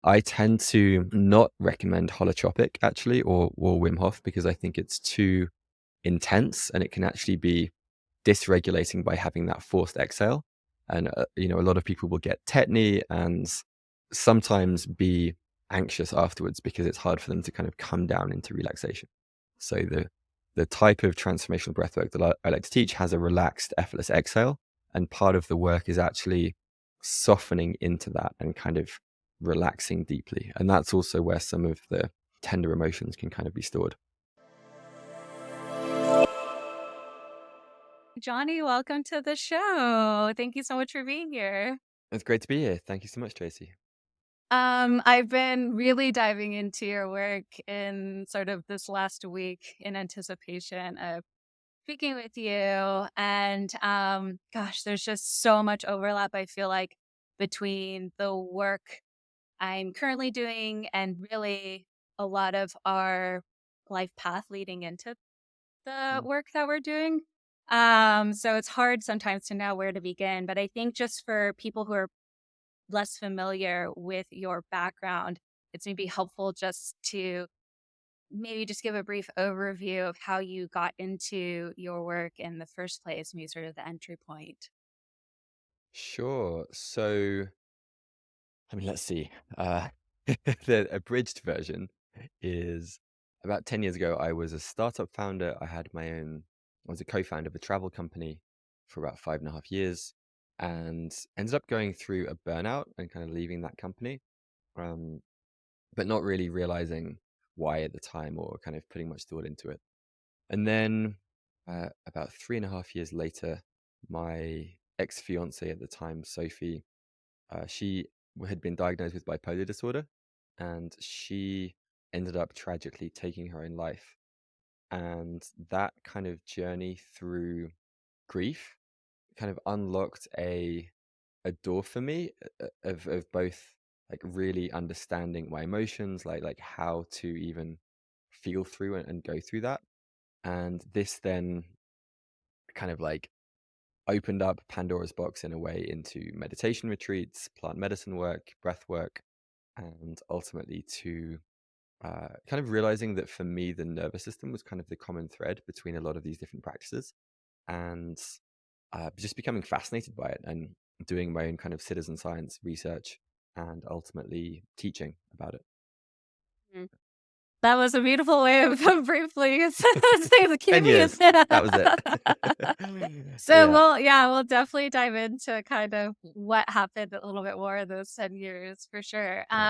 I tend to not recommend holotropic actually, or Wim Hof, because I think it's too intense and it can actually be dysregulating by having that forced exhale. And a lot of people will get tetany and sometimes be anxious afterwards because it's hard for them to kind of come down into relaxation. So the type of transformational breathwork that I like to teach has a relaxed, effortless exhale, and part of the work is actually softening into that and kind of relaxing deeply. And that's also where some of the tender emotions can kind of be stored. Jonny, welcome to the show. Thank you so much for being here. It's great to be here. Thank you so much, Tracy. I've been really diving into your work in sort of this last week in anticipation of speaking with you. And gosh, there's just so much overlap, I feel like, between the work I'm currently doing and really a lot of our life path leading into the Mm. work that we're doing. So it's hard sometimes to know where to begin, but I think just for people who are less familiar with your background, it's maybe helpful just to maybe just give a brief overview of how you got into your work in the first place, maybe sort of the entry point. Sure. So, I mean, let's see. The abridged version is about 10 years ago, I was a startup founder. I was a co-founder of a travel company for about 5.5 years and ended up going through a burnout and kind of leaving that company, um, but not really realizing why at the time or kind of putting much thought into it. And then about 3.5 years later, my ex-fiance at the time, Sophie, she had been diagnosed with bipolar disorder, and she ended up tragically taking her own life. And that kind of journey through grief kind of unlocked a door for me of both like really understanding my emotions, like how to even feel through and go through that. And this then kind of like opened up Pandora's box in a way into meditation retreats, plant medicine work, breath work, and ultimately to kind of realizing that for me, the nervous system was kind of the common thread between a lot of these different practices, and just becoming fascinated by it and doing my own kind of citizen science research and ultimately teaching about it. Mm. That was a beautiful way of briefly saying, give 10 me a years, that was it. So Yeah. we'll definitely dive into kind of what happened a little bit more in those 10 years for sure. Yeah.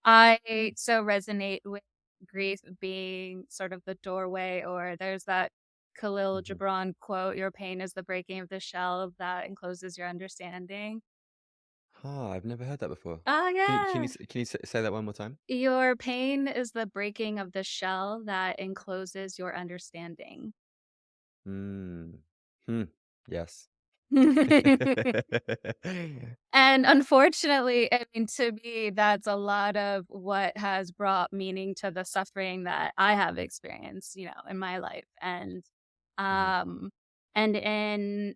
I so resonate with grief being sort of the doorway, or there's that Khalil Hmm. Gibran quote, your pain is the breaking of the shell that encloses your understanding. I've never heard that before. Oh yeah. Can you say that one more time? Your pain is the breaking of the shell that encloses your understanding. Mm. Hmm. Yes. And unfortunately, I mean, to me, that's a lot of what has brought meaning to the suffering that I have experienced, in my life. Mhm, Um, and in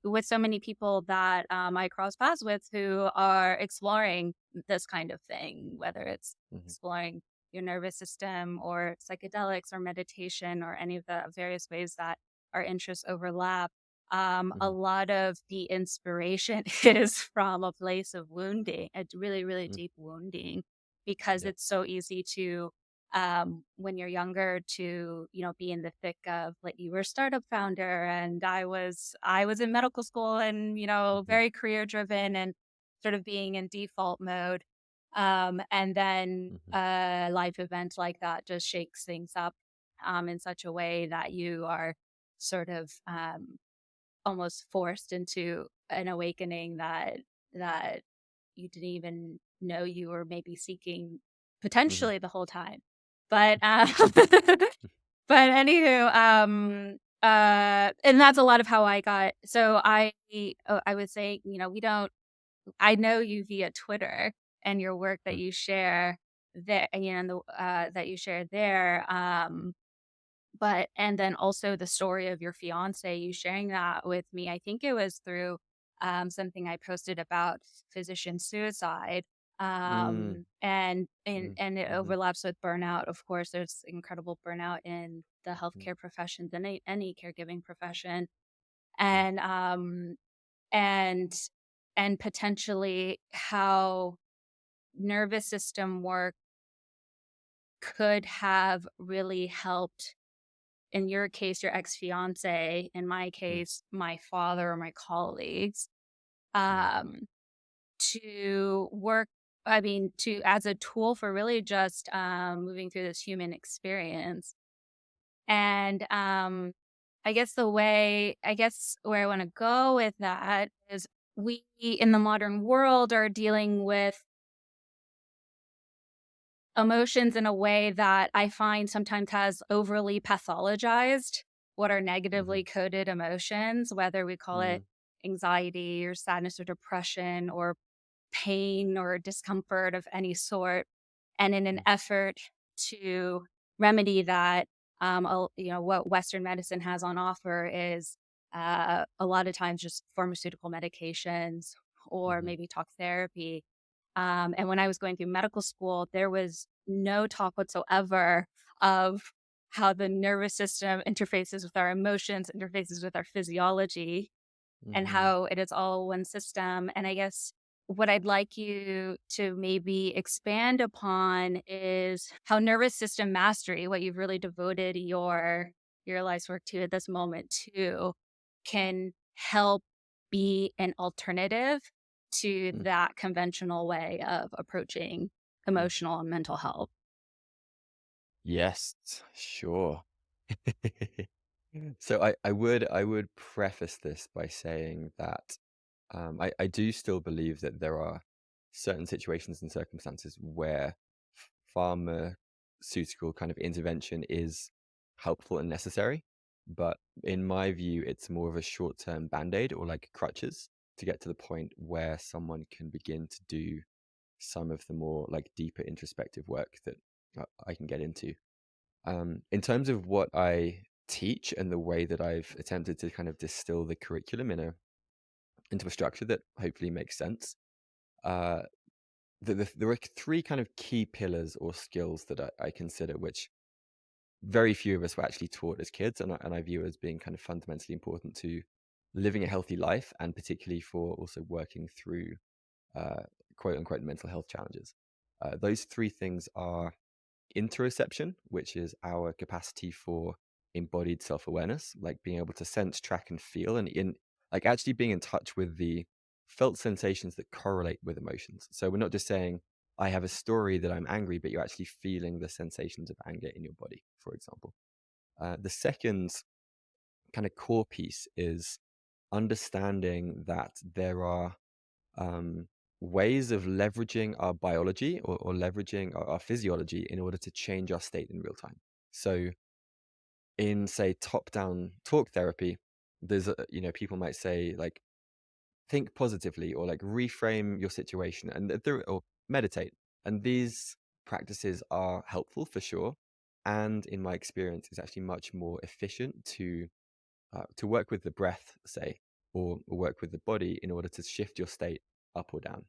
with so many people that I cross paths with who are exploring this kind of thing, whether it's mhm, exploring your nervous system or psychedelics or meditation or any of the various ways that our interests overlap. A mhm, lot of the inspiration is from a place of wounding, a really, really mm, deep wounding, because yeah, it's so easy to, when you're younger, to be in the thick of, like, you were a startup founder, and I was in medical school, and mhm, very career driven and sort of being in default mode, and then mhm, a life event like that just shakes things up, in such a way that you are sort of almost forced into an awakening that you didn't even know you were maybe seeking mhm, potentially the whole time. But but anywho, and that's a lot of how I got. So I would say, we don't. I know you via Twitter and your work that mm, you share there, and that you share there. But and then also the story of your fiance, you sharing that with me. I think it was through something I posted about physician suicide. Mm, And mm, and it mhm, overlaps with burnout. Of course, there's incredible burnout in the mm, healthcare professions, any caregiving profession, mm, and and and potentially how nervous system work could have really helped, in your case, your ex-fiance, in my mm, case, my father or my colleagues, mm, um, to work, I mean, to as a tool for really just, moving through this human experience. And, I guess where I wanna go with that is we, in the modern world, are dealing with emotions in a way that I find sometimes has overly pathologized what are negatively mhm, coded emotions, whether we call it mm, anxiety or sadness or depression or pain or discomfort of any sort. And in an mm, effort to remedy that, what Western medicine has on offer is a lot of times just pharmaceutical medications or mhm, maybe talk therapy. And when I was going through medical school, there was no talk whatsoever of how the nervous system interfaces with our emotions, interfaces with our physiology, and mhm, how it is all one system. And I guess what I'd like you to maybe expand upon is how nervous system mastery, what you've really devoted your life's work to at this moment too, can help be an alternative to mm, that conventional way of approaching mm. emotional and mental health. Yes, sure. So I would preface this by saying that I do still believe that there are certain situations and circumstances where pharmaceutical kind of intervention is helpful and necessary. But in my view, it's more of a short-term band-aid or like crutches to get to the point where someone can begin to do some of the more like deeper introspective work that I can get into. In terms of what I teach and the way that I've attempted to kind of distill the curriculum into a structure that hopefully makes sense, uh, there are three kind of key pillars or skills that I consider, which very few of us were actually taught as kids, and I view as being kind of fundamentally important to living a healthy life, and particularly for also working through uh, quote unquote mental health challenges. Those three things are interoception, which is our capacity for embodied self-awareness, like being able to sense, track, and feel, and in like actually being in touch with the felt sensations that correlate with emotions. So we're not just saying, I have a story that I'm angry, but you're actually feeling the sensations of anger in your body, for example. The second kind of core piece is understanding that there are um, ways of leveraging our biology or leveraging our physiology in order to change our state in real time. So, in say top-down talk therapy, there's people might say like think positively or like reframe your situation and or meditate, and these practices are helpful for sure. And in my experience, it's actually much more efficient to work with the breath, say, or work with the body in order to shift your state up or down.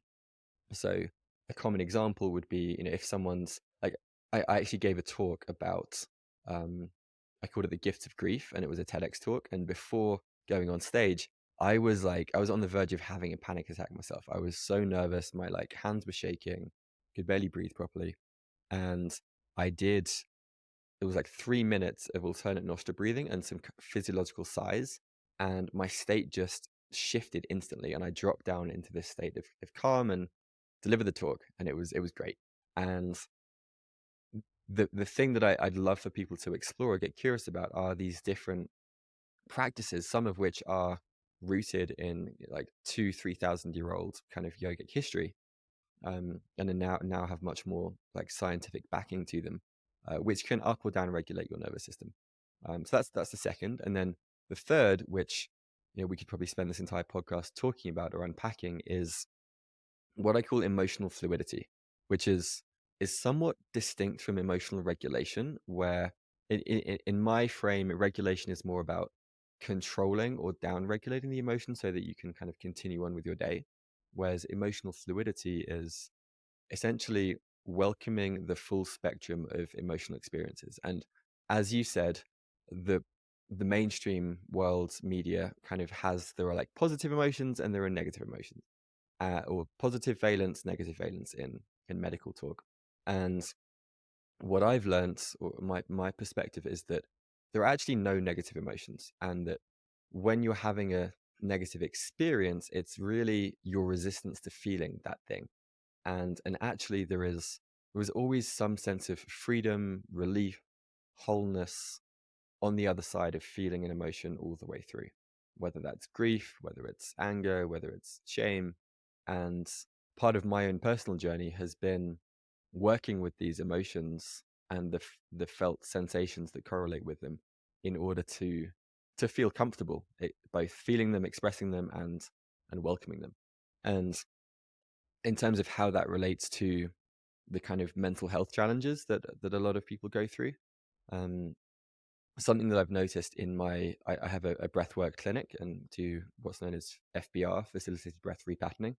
So a common example would be, if someone's like, I actually gave a talk about, um, I called it the gift of grief, and it was a TEDx talk. And before going on stage, I was on the verge of having a panic attack myself. I was so nervous, my like hands were shaking, could barely breathe properly, and I did. It was like 3 minutes of alternate nostril breathing and some physiological sighs, and my state just shifted instantly, and I dropped down into this state of calm and delivered the talk, and it was great. And the thing that I'd love for people to explore or get curious about are these different practices, some of which are rooted in like 2-3 thousand year old kind of yogic history, and then now have much more like scientific backing to them, which can up or down regulate your nervous system. So that's the second, and then the third, which we could probably spend this entire podcast talking about or unpacking, is what I call emotional fluidity, which is somewhat distinct from emotional regulation, where in my frame, regulation is more about controlling or down regulating the emotion so that you can kind of continue on with your day. Whereas emotional fluidity is essentially welcoming the full spectrum of emotional experiences. And as you said, the the mainstream world's media kind of has there are like positive emotions and there are negative emotions, or positive valence, negative valence in medical talk. And what I've learned, or my perspective, is that there are actually no negative emotions, and that when you're having a negative experience, it's really your resistance to feeling that thing. And actually there is always some sense of freedom, relief, wholeness on the other side of feeling an emotion all the way through, whether that's grief, whether it's anger, whether it's shame. And part of my own personal journey has been working with these emotions and the felt sensations that correlate with them in order to feel comfortable, both feeling them, expressing them, and welcoming them. And in terms of how that relates to the kind of mental health challenges that a lot of people go through, um, something that I've noticed in I have a breathwork clinic and do what's known as FBR, facilitated breath repatterning.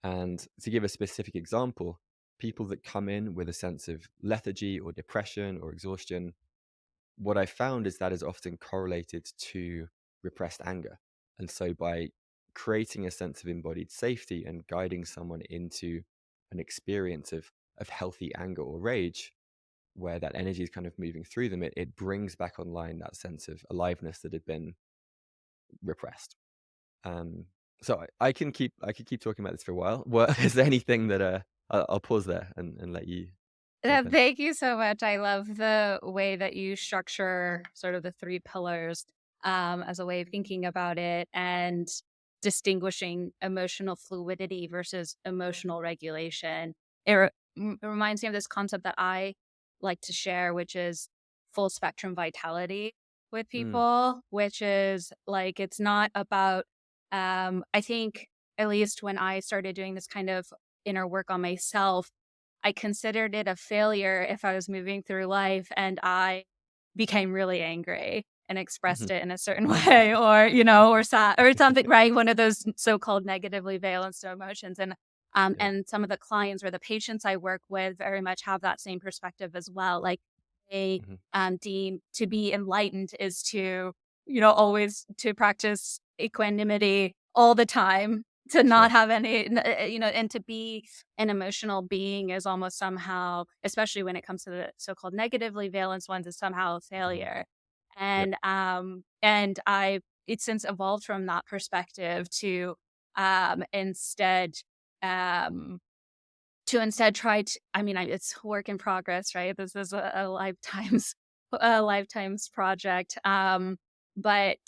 And to give a specific example, people that come in with a sense of lethargy or depression or exhaustion, what I found is that is often correlated to repressed anger. And so by creating a sense of embodied safety and guiding someone into an experience of healthy anger or rage, where that energy is kind of moving through them, it brings back online that sense of aliveness that had been repressed. Um, so I could keep talking about this for a while. What is there anything that I'll pause there and let you jump in? Thank you so much. I love the way that you structure sort of the three pillars as a way of thinking about it and distinguishing emotional fluidity versus emotional regulation. It reminds me of this concept that I like to share, which is full spectrum vitality with Mm, people, which is like it's not about, I think, at least when I started doing this kind of inner work on myself, I considered it a failure if I was moving through life and I became really angry and mhm, expressed it in a certain way or, you know, or sad or something, right? One of those so-called negatively valenced emotions. yeah, And some of the clients or the patients I work with very much have that same perspective as well. Like they mhm, deem to be enlightened is to, you know, always to practice equanimity all the time, to not sure, have any, you know, and to be an emotional being is almost somehow, especially when it comes to the so-called negatively valenced ones, is somehow a mhm, failure. yep, And I it's since evolved from that perspective instead um to instead try to I mean, it's work in progress, right? This is a lifetime's a lifetime's project, but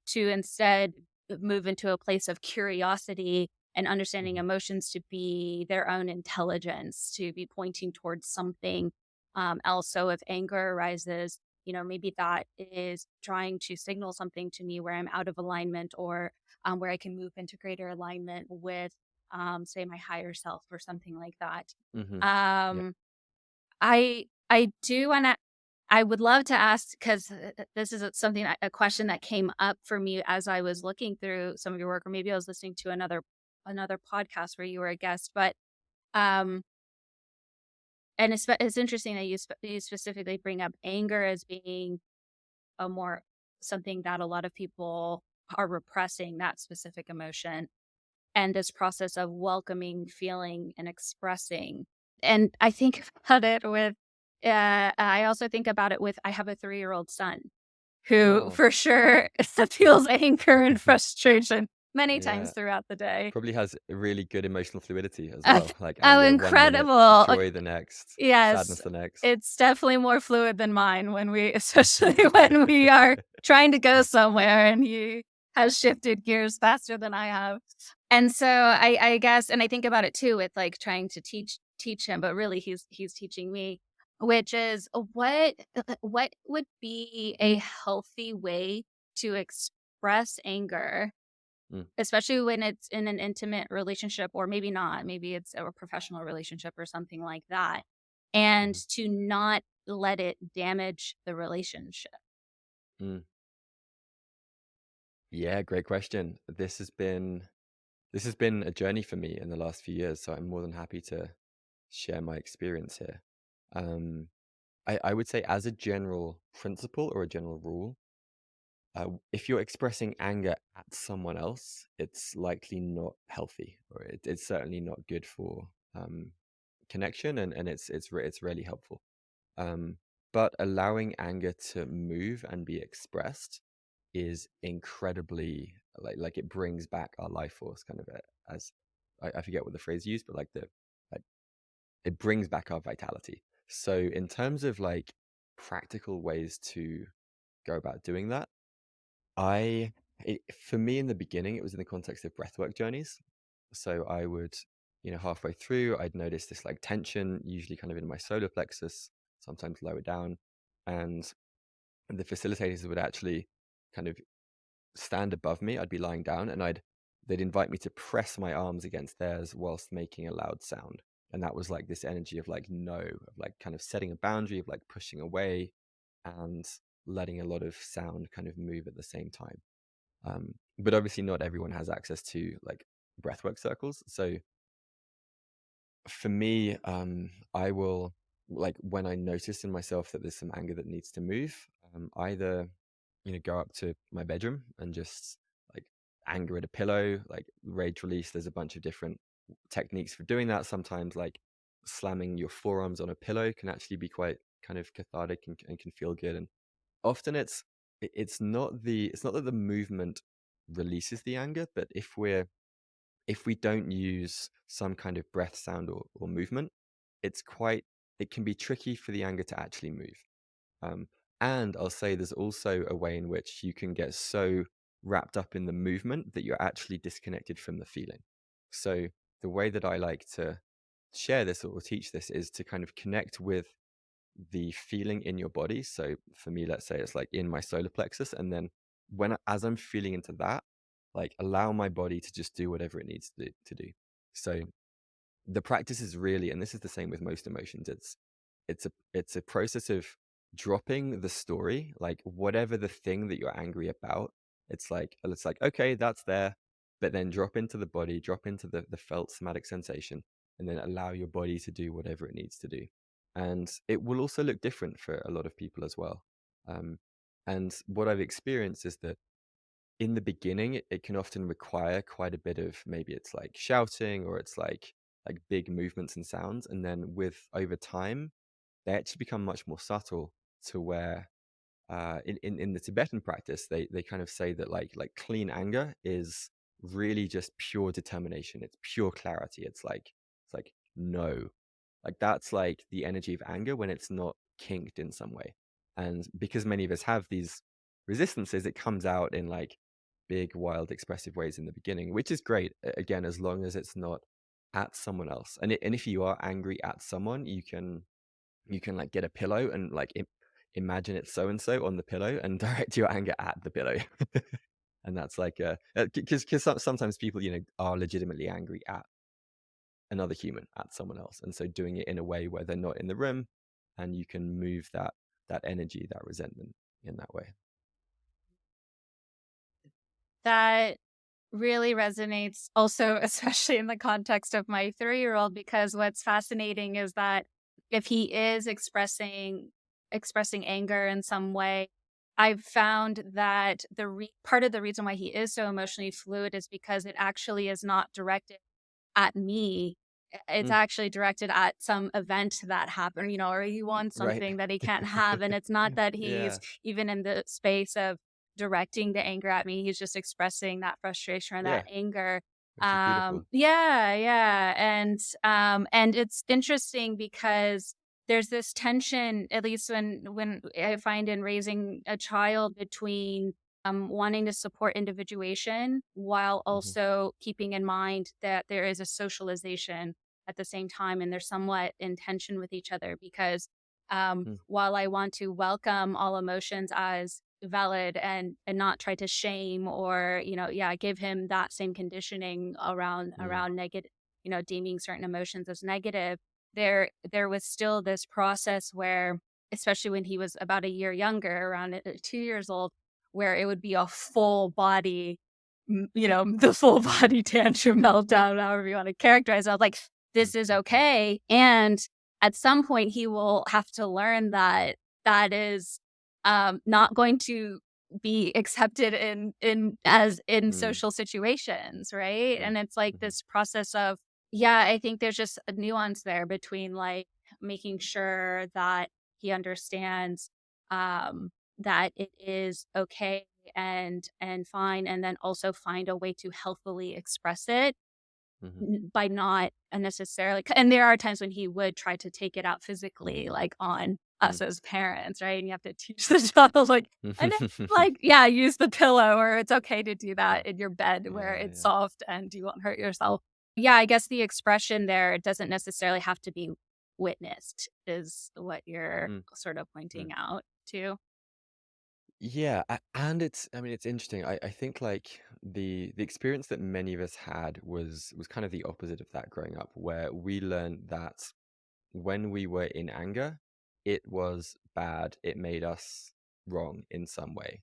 to instead move into a place of curiosity and understanding mhm, emotions to be their own intelligence, to be pointing towards something, else. So if anger arises, you know, maybe that is trying to signal something to me where I'm out of alignment or, where I can move into greater alignment with say my higher self or something like that. mhm, yep, Um, I do want to. I would love to ask because this is a question that came up for me as I was looking through some of your work, or maybe I was listening to another podcast where you were a guest. But um, and it's interesting that you specifically bring up anger as being a more something that a lot of people are repressing that specific emotion and this process of welcoming, feeling, and expressing. And I think about it with, I also think about it with, I have a 3-year-old son who oh, for sure feels anger and frustration many times yeah, throughout the day. probably has a really good emotional fluidity as Uh, well, like oh, anger one minute, incredible. joy the next, Yes, sadness the next. it's definitely more fluid than mine when we especially when we are trying to go somewhere and he has shifted gears faster than I have. And so I guess and I think about it too with like trying to teach him, but really he's teaching me, which is what would be a healthy way to express anger, Mm, especially when it's in an intimate relationship, or maybe not, maybe it's a professional relationship or something like that, and mhm, to not let it damage the relationship. mm. Yeah, great question. This has been a journey for me in the last few years, so I'm more than happy to share my experience here. Um, I would say, as a general principle or a general rule, if you're expressing anger at someone else, it's likely not healthy, or it's certainly not good for connection, and it's really helpful. Um, but allowing anger to move and be expressed is incredibly, like it brings back our life force, kind of, as I forget what the phrase used, but like it brings back our vitality. So in terms of like practical ways to go about doing that, for me in the beginning, it was in the context of breathwork journeys. So I would, halfway through, I'd notice this like tension, usually kind of in my solar plexus, sometimes lower down, and the facilitators would actually kind of stand above me. I'd be lying down, and they'd invite me to press my arms against theirs whilst making a loud sound. And that was like this energy of like no, of like kind of setting a boundary, of like pushing away and letting a lot of sound kind of move at the same time. But obviously, not everyone has access to like breathwork circles. So for me, I will, like, when I notice in myself that there's some anger that needs to move, either go up to my bedroom and just like anger at a pillow, like rage release. There's a bunch of different techniques for doing that. Sometimes like slamming your forearms on a pillow can actually be quite kind of cathartic, and can feel good. And often it's not that the movement releases the anger, but if we don't use some kind of breath sound or movement, it's quite it can be tricky for the anger to actually move. Um, and I'll say there's also a way in which you can get so wrapped up in the movement that you're actually disconnected from the feeling. So the way that I like to share this or teach this is to kind of connect with the feeling in your body. So for me, let's say it's like in my solar plexus, and then as I'm feeling into that, like allow my body to just do whatever it needs to do. So the practice is really, and this is the same with most emotions, it's a process of dropping the story, like whatever the thing that you're angry about, it's like okay, that's there, but then drop into the body, drop into the felt somatic sensation, and then allow your body to do whatever it needs to do. And it will also look different for a lot of people as well. um, and what I've experienced is that in the beginning, it can often require quite a bit of, maybe it's like shouting, or it's like big movements and sounds, and then with over time they actually become much more subtle, to where in the Tibetan practice, they kind of say that like clean anger is really just pure determination. It's pure clarity. It's like no, like that's like the energy of anger when it's not kinked in some way. And because many of us have these resistances, it comes out in like big, wild, expressive ways in the beginning, which is great. Again, as long as it's not at someone else. And if you are angry at someone, you can like get a pillow and like imagine it's so and so on the pillow and direct your anger at the pillow. And that's like because sometimes people are legitimately angry at another human, at someone else, and so doing it in a way where they're not in the room, and you can move that energy, that resentment, in that way. That really resonates also, especially in the context of my 3-year-old, because what's fascinating is that if he is expressing anger in some way, I've found that part of the reason why he is so emotionally fluid is because it actually is not directed at me. It's Mm, actually directed at some event that happened, or he wants right. something that he can't have. And it's not that he's Yeah, even in the space of directing the anger at me. He's just expressing that frustration or that yeah, anger. which is beautiful. Yeah, yeah. And it's interesting because there's this tension, at least when I find in raising a child, between wanting to support individuation while Hmm. also keeping in mind that there is a socialization at the same time, and they're somewhat in tension with each other because Mm, while I want to welcome all emotions as valid and not try to shame or yeah, give him that same conditioning mm, around negative, deeming certain emotions as negative, there was still this process where, especially when he was about a year younger, around 2 years old, where it would be a full body, the full body tantrum meltdown, however you want to characterize it. I was like, mm, this is mhm, okay. And at some point, he will have to learn that that is not going to be accepted in mm, social situations, right? mm, And it's like mhm, this process of, yeah, I think there's just a nuance there between like making sure that he understands that it is okay and fine, and then also find a way to healthfully express it mhm, by not unnecessarily, and there are times when he would try to take it out physically, like, on mm. us as parents, right? And you have to teach the child, like, and then, Mhm. like, yeah, use the pillow, or it's okay to do that in your bed where Yeah, it's yeah. soft and you won't hurt yourself. Yeah, I guess the expression there doesn't necessarily have to be witnessed, is what you're Mm, sort of mm. pointing out to. Yeah, and it's I mean it's interesting. I think like the experience that many of us had was kind of the opposite of that growing up, where we learned that when we were in anger, it was bad. It made us wrong in some way.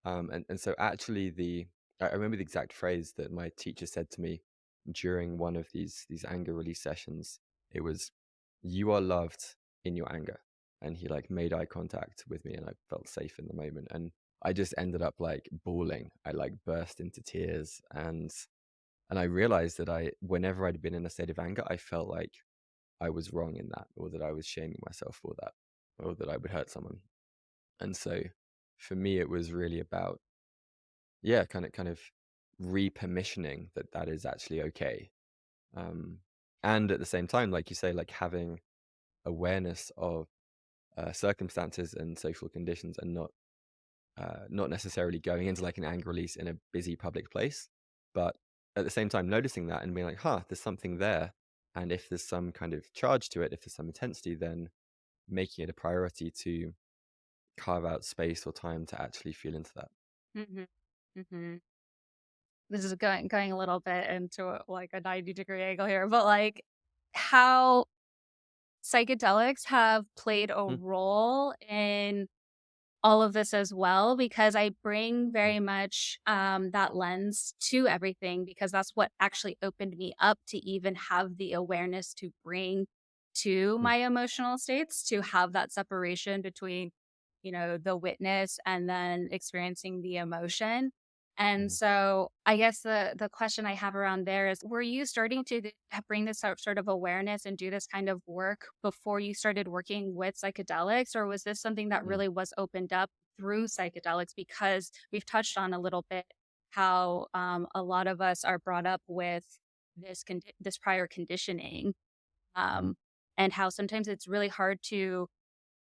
And so actually I remember the exact phrase that my teacher said to me during one of these anger release sessions. It was, "You are loved in your anger." And he like made eye contact with me and I felt safe in the moment. And I just ended up like bawling. I like burst into tears and I realized that whenever I'd been in a state of anger, I felt like I was wrong in that, or that I was shaming myself for that, or that I would hurt someone. And so for me it was really about, yeah, kind of re-permissioning that that is actually okay. Um, and at the same time, like you say, like having awareness of circumstances and social conditions, and not necessarily going into like an anger release in a busy public place, but at the same time noticing that and being like, huh, there's something there. And if there's some kind of charge to it, if there's some intensity, then making it a priority to carve out space or time to actually feel into that. Mhm. Mhm. This is going a little bit into, like, a 90-degree angle here, but, like, how psychedelics have played a Mm, role in all of this as well, because I bring mm, very much that lens to everything, because that's what actually opened me up to even have the awareness to bring to mm, my emotional states, to have that separation between, the witness and then experiencing the emotion. And mm, so I guess the question I have around there is, were you starting to bring this sort of awareness and do this kind of work before you started working with psychedelics, or was this something that mm, really was opened up through psychedelics? Because we've touched on a little bit how a lot of us are brought up with this prior conditioning, mm. um, and how sometimes it's really hard to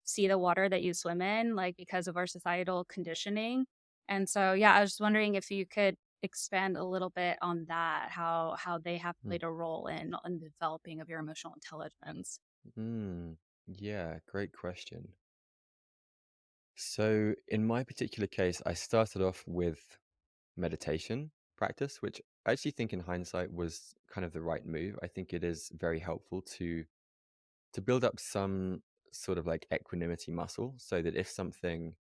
see the water that you swim in, like, because of our societal conditioning. And so, yeah, I was just wondering if you could expand a little bit on that, how they have Mm. played a role in the developing of your emotional intelligence. Mm, yeah, great question. So, in my particular case, I started off with meditation practice, which I actually think in hindsight was kind of the right move. I think it is very helpful to build up some sort of like equanimity muscle so that if something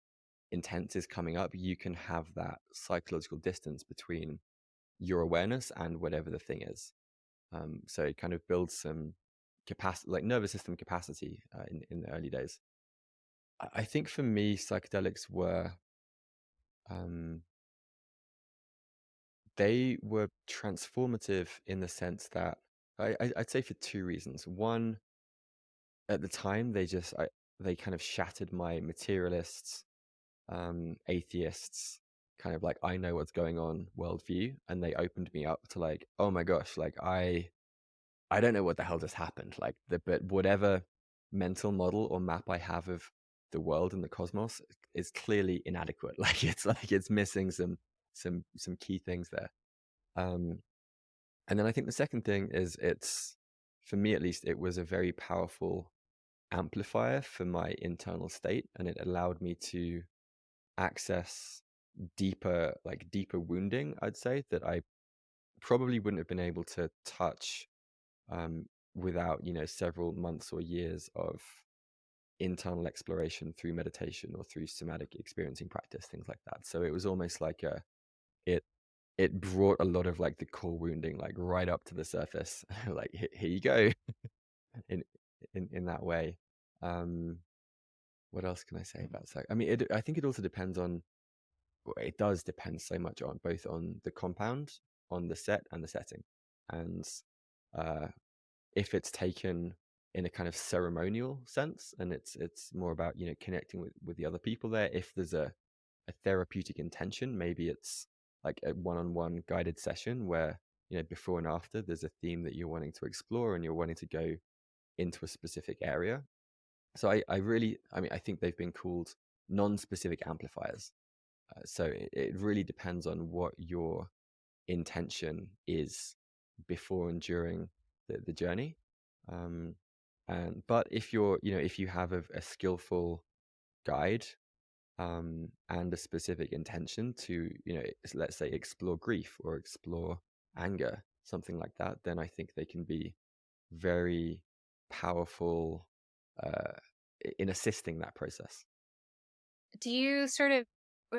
intense is coming up, you can have that psychological distance between your awareness and whatever the thing is. So it kind of builds some capacity, like nervous system capacity in the early days. I think for me, psychedelics um, they were transformative in the sense that I'd say for two reasons. One, at the time, they kind of shattered my materialists, atheists, kind of like I know what's going on worldview, and they opened me up to like, oh my gosh, like I don't know what the hell just happened. But whatever mental model or map I have of the world and the cosmos is clearly inadequate. Like it's missing some key things there. Um, and then I think the second thing is for me at least, it was a very powerful amplifier for my internal state, and it allowed me to access deeper wounding, I'd say, that I probably wouldn't have been able to touch um, without, several months or years of internal exploration through meditation or through somatic experiencing practice, things like that. So it was almost like it it brought a lot of like the core wounding like right up to the surface. Like here you go in in that way. Um, what else can I say about psych? I mean, I think it also depends on. Well, it does depend so much on both on the compound, on the set, and the setting, and uh, if it's taken in a kind of ceremonial sense, and it's more about connecting with the other people there. If there's a therapeutic intention, maybe it's like a one-on-one guided session where before and after there's a theme that you're wanting to explore and you're wanting to go into a specific area. So I think they've been called non-specific amplifiers. So it really depends on what your intention is before and during the journey. Um, but if you have a skillful guide and a specific intention to let's say explore grief or explore anger, something like that, then I think they can be very powerful uh, in assisting that process. Do you sort of,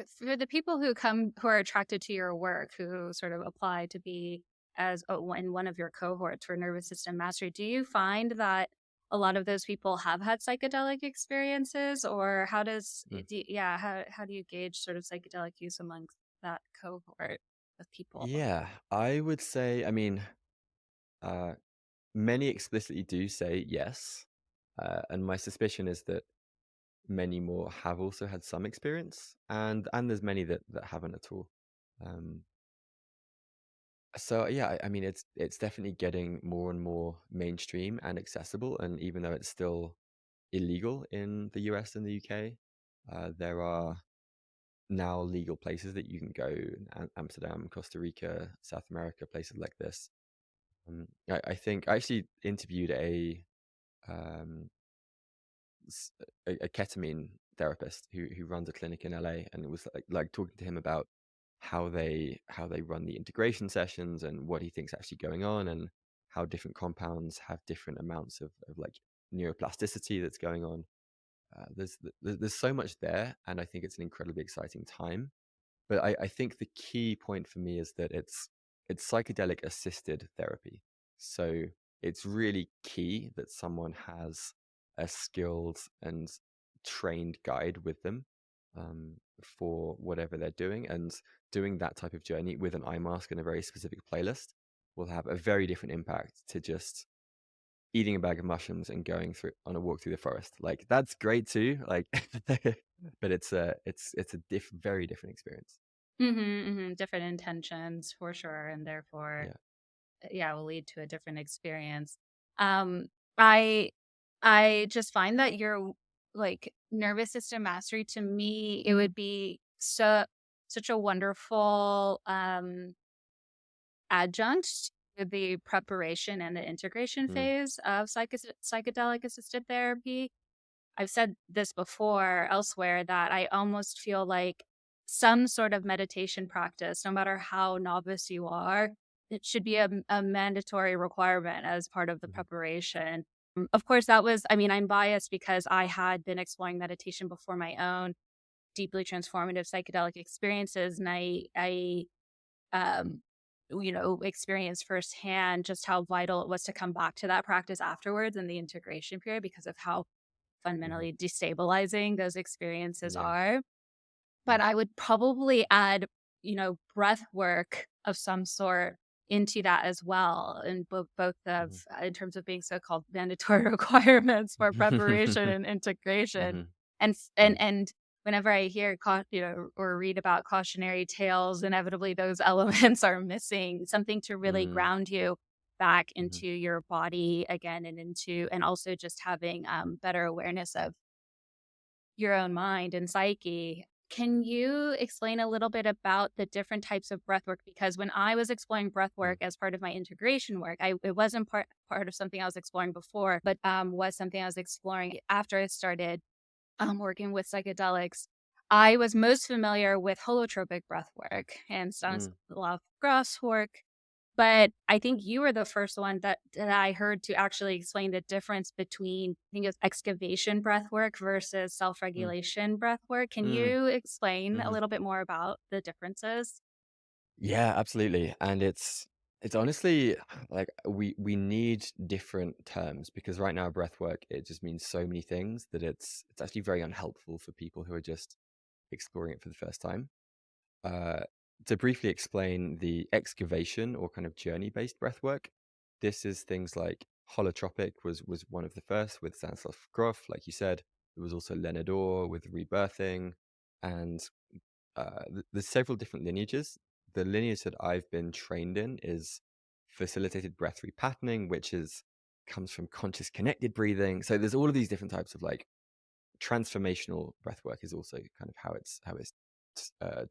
for the people who come, who are attracted to your work, who sort of apply to be as in one of your cohorts for nervous system mastery, do you find that a lot of those people have had psychedelic experiences, or how does, Mm. yeah, how do you gauge sort of psychedelic use amongst that cohort of people? Yeah, I would say, I mean, uh, many explicitly do say yes. And my suspicion is that many more have also had some experience, and there's many that haven't at all. Um, so yeah, I mean, it's definitely getting more and more mainstream and accessible. And even though it's still illegal in the US and the UK, there are now legal places that you can go: Amsterdam, Costa Rica, South America, places like this. I think I actually interviewed um, a ketamine therapist who runs a clinic in LA, and it was like talking to him about how they run the integration sessions and what he thinks actually going on, and how different compounds have different amounts of like neuroplasticity that's going on. There's so much there, and I think it's an incredibly exciting time. But I think the key point for me is that it's psychedelic assisted therapy. So it's really key that someone has a skilled and trained guide with them for whatever they're doing. And doing that type of journey with an eye mask and a very specific playlist will have a very different impact to just eating a bag of mushrooms and going through on a walk through the forest. Like that's great too. Like, but it's a very different experience. Different intentions for sure, and therefore Yeah. yeah, will lead to a different experience. Um, I I just find that your like nervous system mastery, to me, it would be such a wonderful adjunct to the preparation and the integration Mm, phase of psychedelic assisted therapy. I've said this before elsewhere that I almost feel like some sort of meditation practice, no matter how novice you are, it should be a mandatory requirement as part of the mhm, preparation. Of course, that was, I mean, I'm biased because I had been exploring meditation before my own deeply transformative psychedelic experiences. And um, experienced firsthand just how vital it was to come back to that practice afterwards in the integration period because of how mhm. fundamentally destabilizing those experiences Yeah. are. Mm, But I would probably add, breath work of some sort into that as well, in both of mhm. in terms of being so-called mandatory requirements for preparation and integration. Mhm, mm, And whenever I hear or read about cautionary tales, inevitably those elements are missing, something to really mm, ground you back mhm, into your body again, and also just having better awareness of your own mind and psyche. Can you explain a little bit about the different types of breath work? Because when I was exploring breath mm, work as part of my integration work, it wasn't part of something I was exploring before, but was something I was exploring after I started working with psychedelics. I was most familiar with holotropic breath work and mm, Stanislav Gross work, But I think you were the first one that I heard to actually explain the difference between, I think it's excavation breath work versus Mm, self-regulation breath work. Can mm, you explain a mhm. little bit more about the differences? Yeah, absolutely. And it's honestly like we need different terms because right now breath work it just means so many things that it's actually very unhelpful for people who are just exploring it for the first time. Uh, to briefly explain the excavation or kind of journey-based breath work, this is things like holotropic was one of the first with Stanislav Grof, like you said. There was also Lenador with rebirthing, and there's several different lineages. The lineage that I've been trained in is facilitated breath repatterning, which is comes from conscious connected breathing. So there's all of these different types of like transformational breath work is also kind of how it's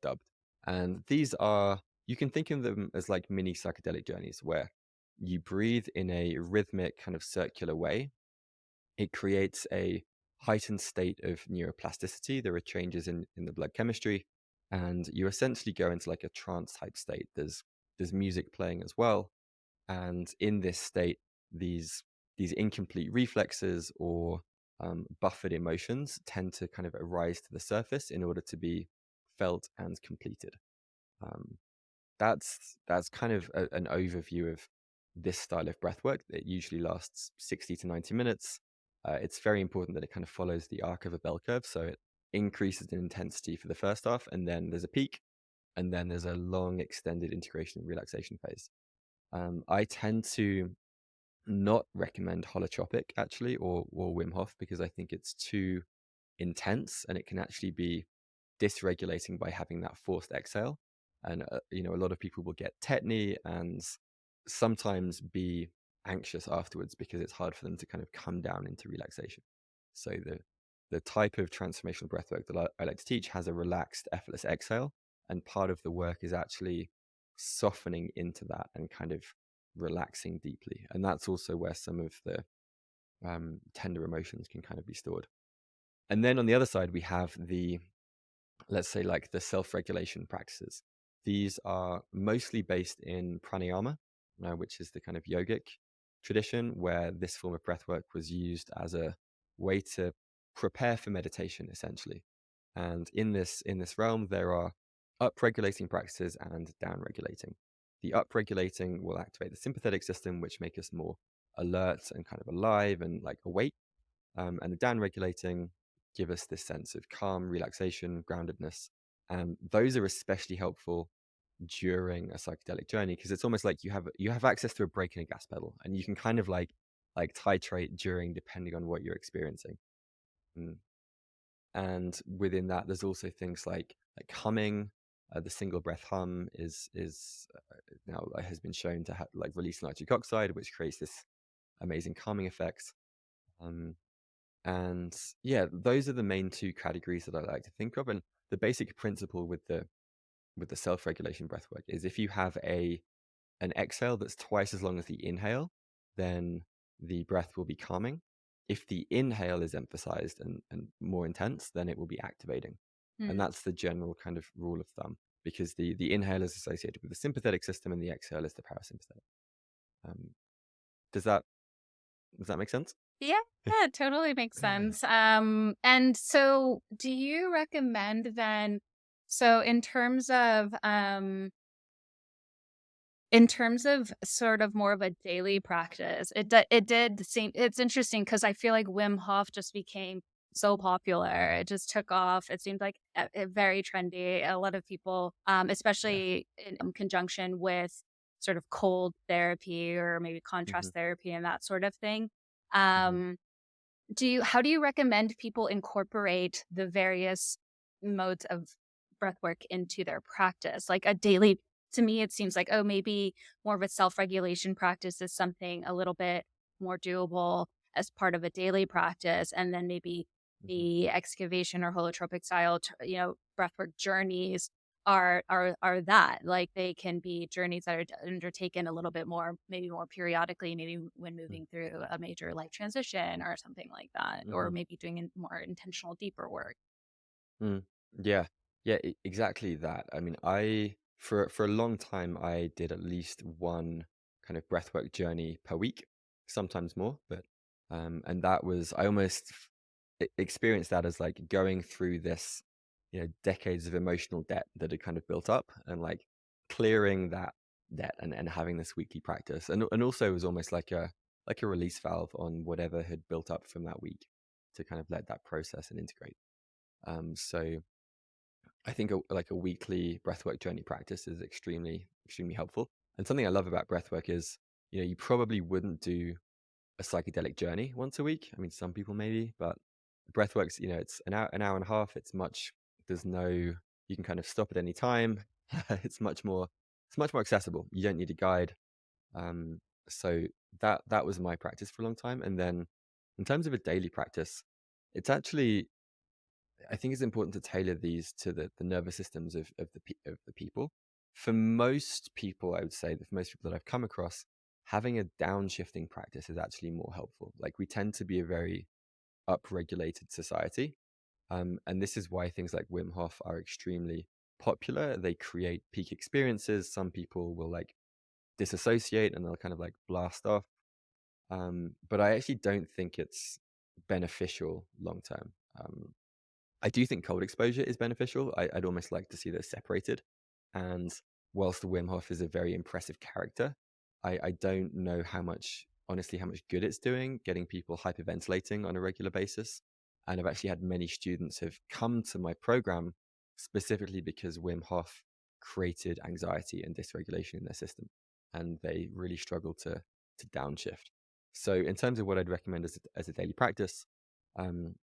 dubbed. And these are you can think of them as like mini psychedelic journeys where you breathe in a rhythmic kind of circular way. It creates a heightened state of neuroplasticity. There are changes in the blood chemistry, and you essentially go into like a trance type state. There's music playing as well, and in this state, these these incomplete reflexes or buffered emotions tend to kind of arise to the surface in order to be felt and completed. Um, that's kind of an overview of this style of breath work. It usually lasts 60 to 90 minutes. It's very important that it kind of follows the arc of a bell curve. So it increases in intensity for the first half, and then there's a peak, and then there's a long, extended integration and relaxation phase. I tend to not recommend holotropic actually, or Wim Hof because I think it's too intense and it can actually be dysregulating by having that forced exhale. And a lot of people will get tetany and sometimes be anxious afterwards because it's hard for them to kind of come down into relaxation. So the type of transformational breath work that I like to teach has a relaxed, effortless exhale, and part of the work is actually softening into that and kind of relaxing deeply. And that's also where some of the tender emotions can kind of be stored. And then on the other side, we have the let's say like the self-regulation practices. These are mostly based in pranayama, which is the kind of yogic tradition where this form of breath work was used as a way to prepare for meditation essentially. And in this realm there are up-regulating practices and down-regulating. The up-regulating will activate the sympathetic system, which make us more alert and kind of alive and like awake, and the down regulating give us this sense of calm, relaxation, groundedness. And those are especially helpful during a psychedelic journey because it's almost like you have access to a brake and a gas pedal, and you can kind of like titrate during depending on what you're experiencing. Mm. And within that, there's also things like humming. The single breath hum is now has been shown to like release nitric oxide, which creates this amazing calming effects. Um, And yeah, those are the main two categories that I like to think of. And the basic principle with the self-regulation breath work is if you have a an exhale that's twice as long as the inhale, then the breath will be calming. If the inhale is emphasized and more intense, then it will be activating. And Hmm. that's the general kind of rule of thumb because the inhale is associated with the sympathetic system and the exhale is the parasympathetic. Um, does that does that make sense? Yeah, yeah, it totally makes sense. And so do you recommend then, so in terms of sort of more of a daily practice, it did seem it's interesting because I feel like Wim Hof just became so popular. It just took off. It seemed like very trendy. A lot of people, Yeah. especially in conjunction with sort of cold therapy or maybe Hmm. contrast therapy and that sort of thing. Hmm. Um, how do you recommend people incorporate the various modes of breath work into their practice? Like a daily to me, it seems like, oh, maybe more of a self-regulation practice is something a little bit more doable as part of a daily practice. And then maybe Hmm. the excavation or holotropic style, breathwork journeys are that like they can be journeys that are undertaken a little bit more, maybe more periodically, maybe when moving through a major life transition or something like that, or Hmm. maybe doing more intentional, deeper work. Mm. Yeah. Yeah, exactly that. I mean, I For a long time, I did at least one kind of breathwork journey per week, sometimes more, but and that was I almost experienced that as like going through this, decades of emotional debt that had kind of built up, and like clearing that debt and having this weekly practice, and also it was almost like a release valve on whatever had built up from that week to kind of let that process and integrate. So I think like a weekly breathwork journey practice is extremely helpful. And something I love about breathwork is, you probably wouldn't do a psychedelic journey once a week. I mean, some people maybe, but breathwork's, it's an hour and a half. There's no, you can kind of stop at any time. it's much more, it's much more accessible. You don't need a guide. Um, so that was my practice for a long time. And then in terms of a daily practice, it's actually I think it's important to tailor these to the nervous systems of the people. For most people, I would say that for most people that I've come across, having a downshifting practice is actually more helpful. Like we tend to be a very upregulated society, and this is why things like Wim Hof are extremely popular. They create peak experiences. Some people will like disassociate and they'll kind of like blast off. But I actually don't think it's beneficial long term. I do think cold exposure is beneficial. I'd almost like to see those separated. And whilst Wim Hof is a very impressive character, I don't know honestly, how much good it's doing getting people hyperventilating on a regular basis. And I've actually had many students have come to my program specifically because Wim Hof created anxiety and dysregulation in their system, and they really struggle to downshift. So, in terms of what I'd recommend as a daily practice,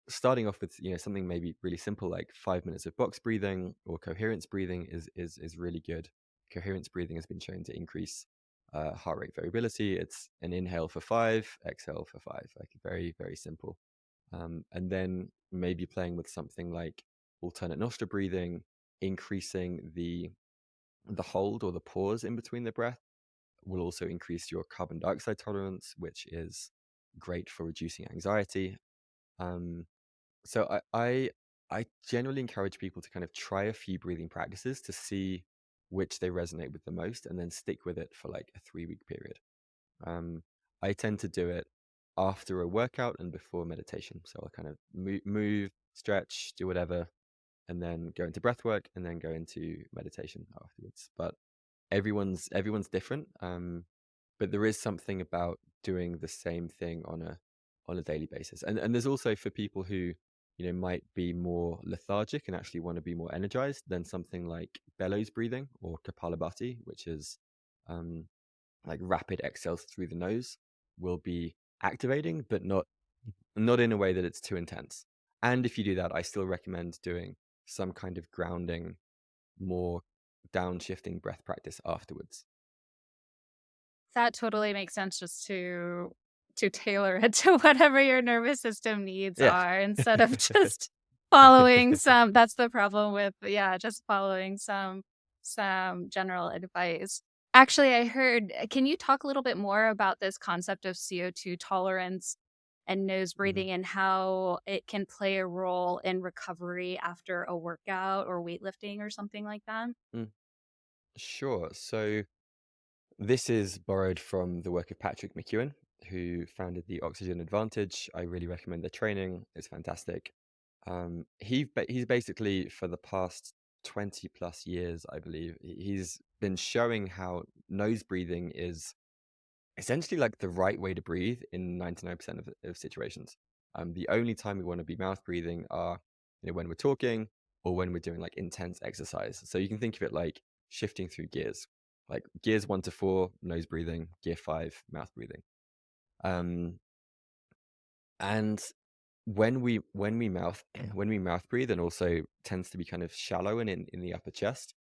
starting off with something maybe really simple like 5 minutes of box breathing or coherence breathing is really good. Coherence breathing has been shown to increase heart rate variability. It's an inhale for 5, exhale for 5, like very simple. And then maybe playing with something like alternate nostril breathing, increasing the hold or the pause in between the breath will also increase your carbon dioxide tolerance, which is great for reducing anxiety. um, so I generally encourage people to kind of try a few breathing practices to see which they resonate with the most, and then stick with it for like a 3 week period. Um, I tend to do it after a workout and before meditation. So I'll kind of move, stretch, do whatever, and then go into breath work, and then go into meditation afterwards. But everyone's different. But there is something about doing the same thing on a daily basis. And there's also for people who, might be more lethargic and actually want to be more energized, then something like bellows breathing or Kapalabhati, which is um, like rapid exhales through the nose, will be activating, but not in a way that it's too intense. And if you do that, I still recommend doing some kind of grounding, more downshifting breath practice afterwards. That totally makes sense, just to tailor it to whatever your nervous system needs Yeah. are, instead of just following some. That's the problem with, yeah, just following some general advice. Actually, I heard, can you talk a little bit more about this concept of CO2 tolerance and nose Mhm. breathing, and how it can play a role in recovery after a workout or weightlifting or something like that? Mm, sure. So this is borrowed from the work of Patrick McEwen, who founded the Oxygen Advantage. I really recommend their training. It's fantastic. He's basically for the past 20 plus years, I believe, he's been showing how nose breathing is essentially like the right way to breathe in 99% of situations. The only time we want to be mouth breathing are, when we're talking or when we're doing like intense exercise. So you can think of it like shifting through gears, like gears 1 to 4, nose breathing, gear 5, mouth breathing. Um, and when we mouth when we mouth breathe, and also tends to be kind of shallow and in the upper chest,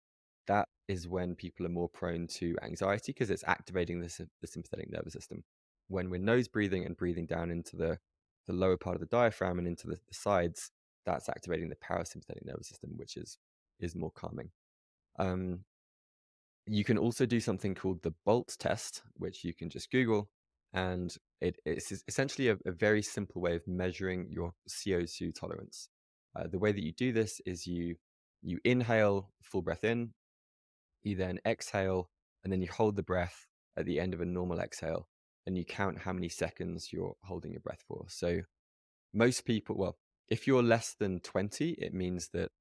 that is when people are more prone to anxiety because it's activating the sympathetic nervous system. When we're nose breathing and breathing down into the lower part of the diaphragm and into the sides, that's activating the parasympathetic nervous system, which is more calming. um, you can also do something called the Bolt test, which you can just Google, and it's essentially a very simple way of measuring your CO2 tolerance. The way that you do this is you inhale full breath in, You then exhale, and then you hold the breath at the end of a normal exhale, and you count how many seconds you're holding your breath for. So most people, well, if you're less than 20, it means that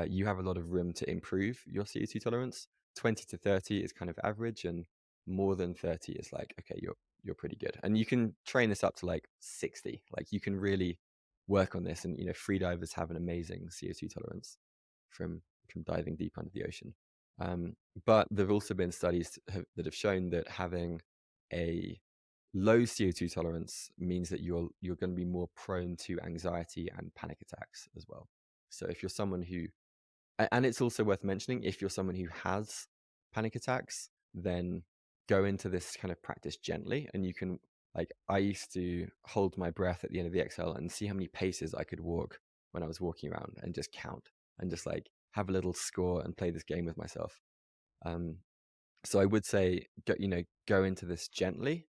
you have a lot of room to improve your CO2 tolerance. 20 to 30 is kind of average, and more than 30 is like, okay, you're pretty good. And you can train this up to like 60. Like you can really work on this. And free divers have an amazing CO2 tolerance from diving deep under the ocean. Um, but there've also been studies that have shown that having a low CO2 tolerance means that you're going to be more prone to anxiety and panic attacks as well. So if you're someone who, and it's also worth mentioning, if you're someone who has panic attacks, then go into this kind of practice gently. And you can, like, I used to hold my breath at the end of the exhale and see how many paces I could walk when I was walking around, and just count and just like have a little score and play this game with myself. Um, so I would say, go into this gently,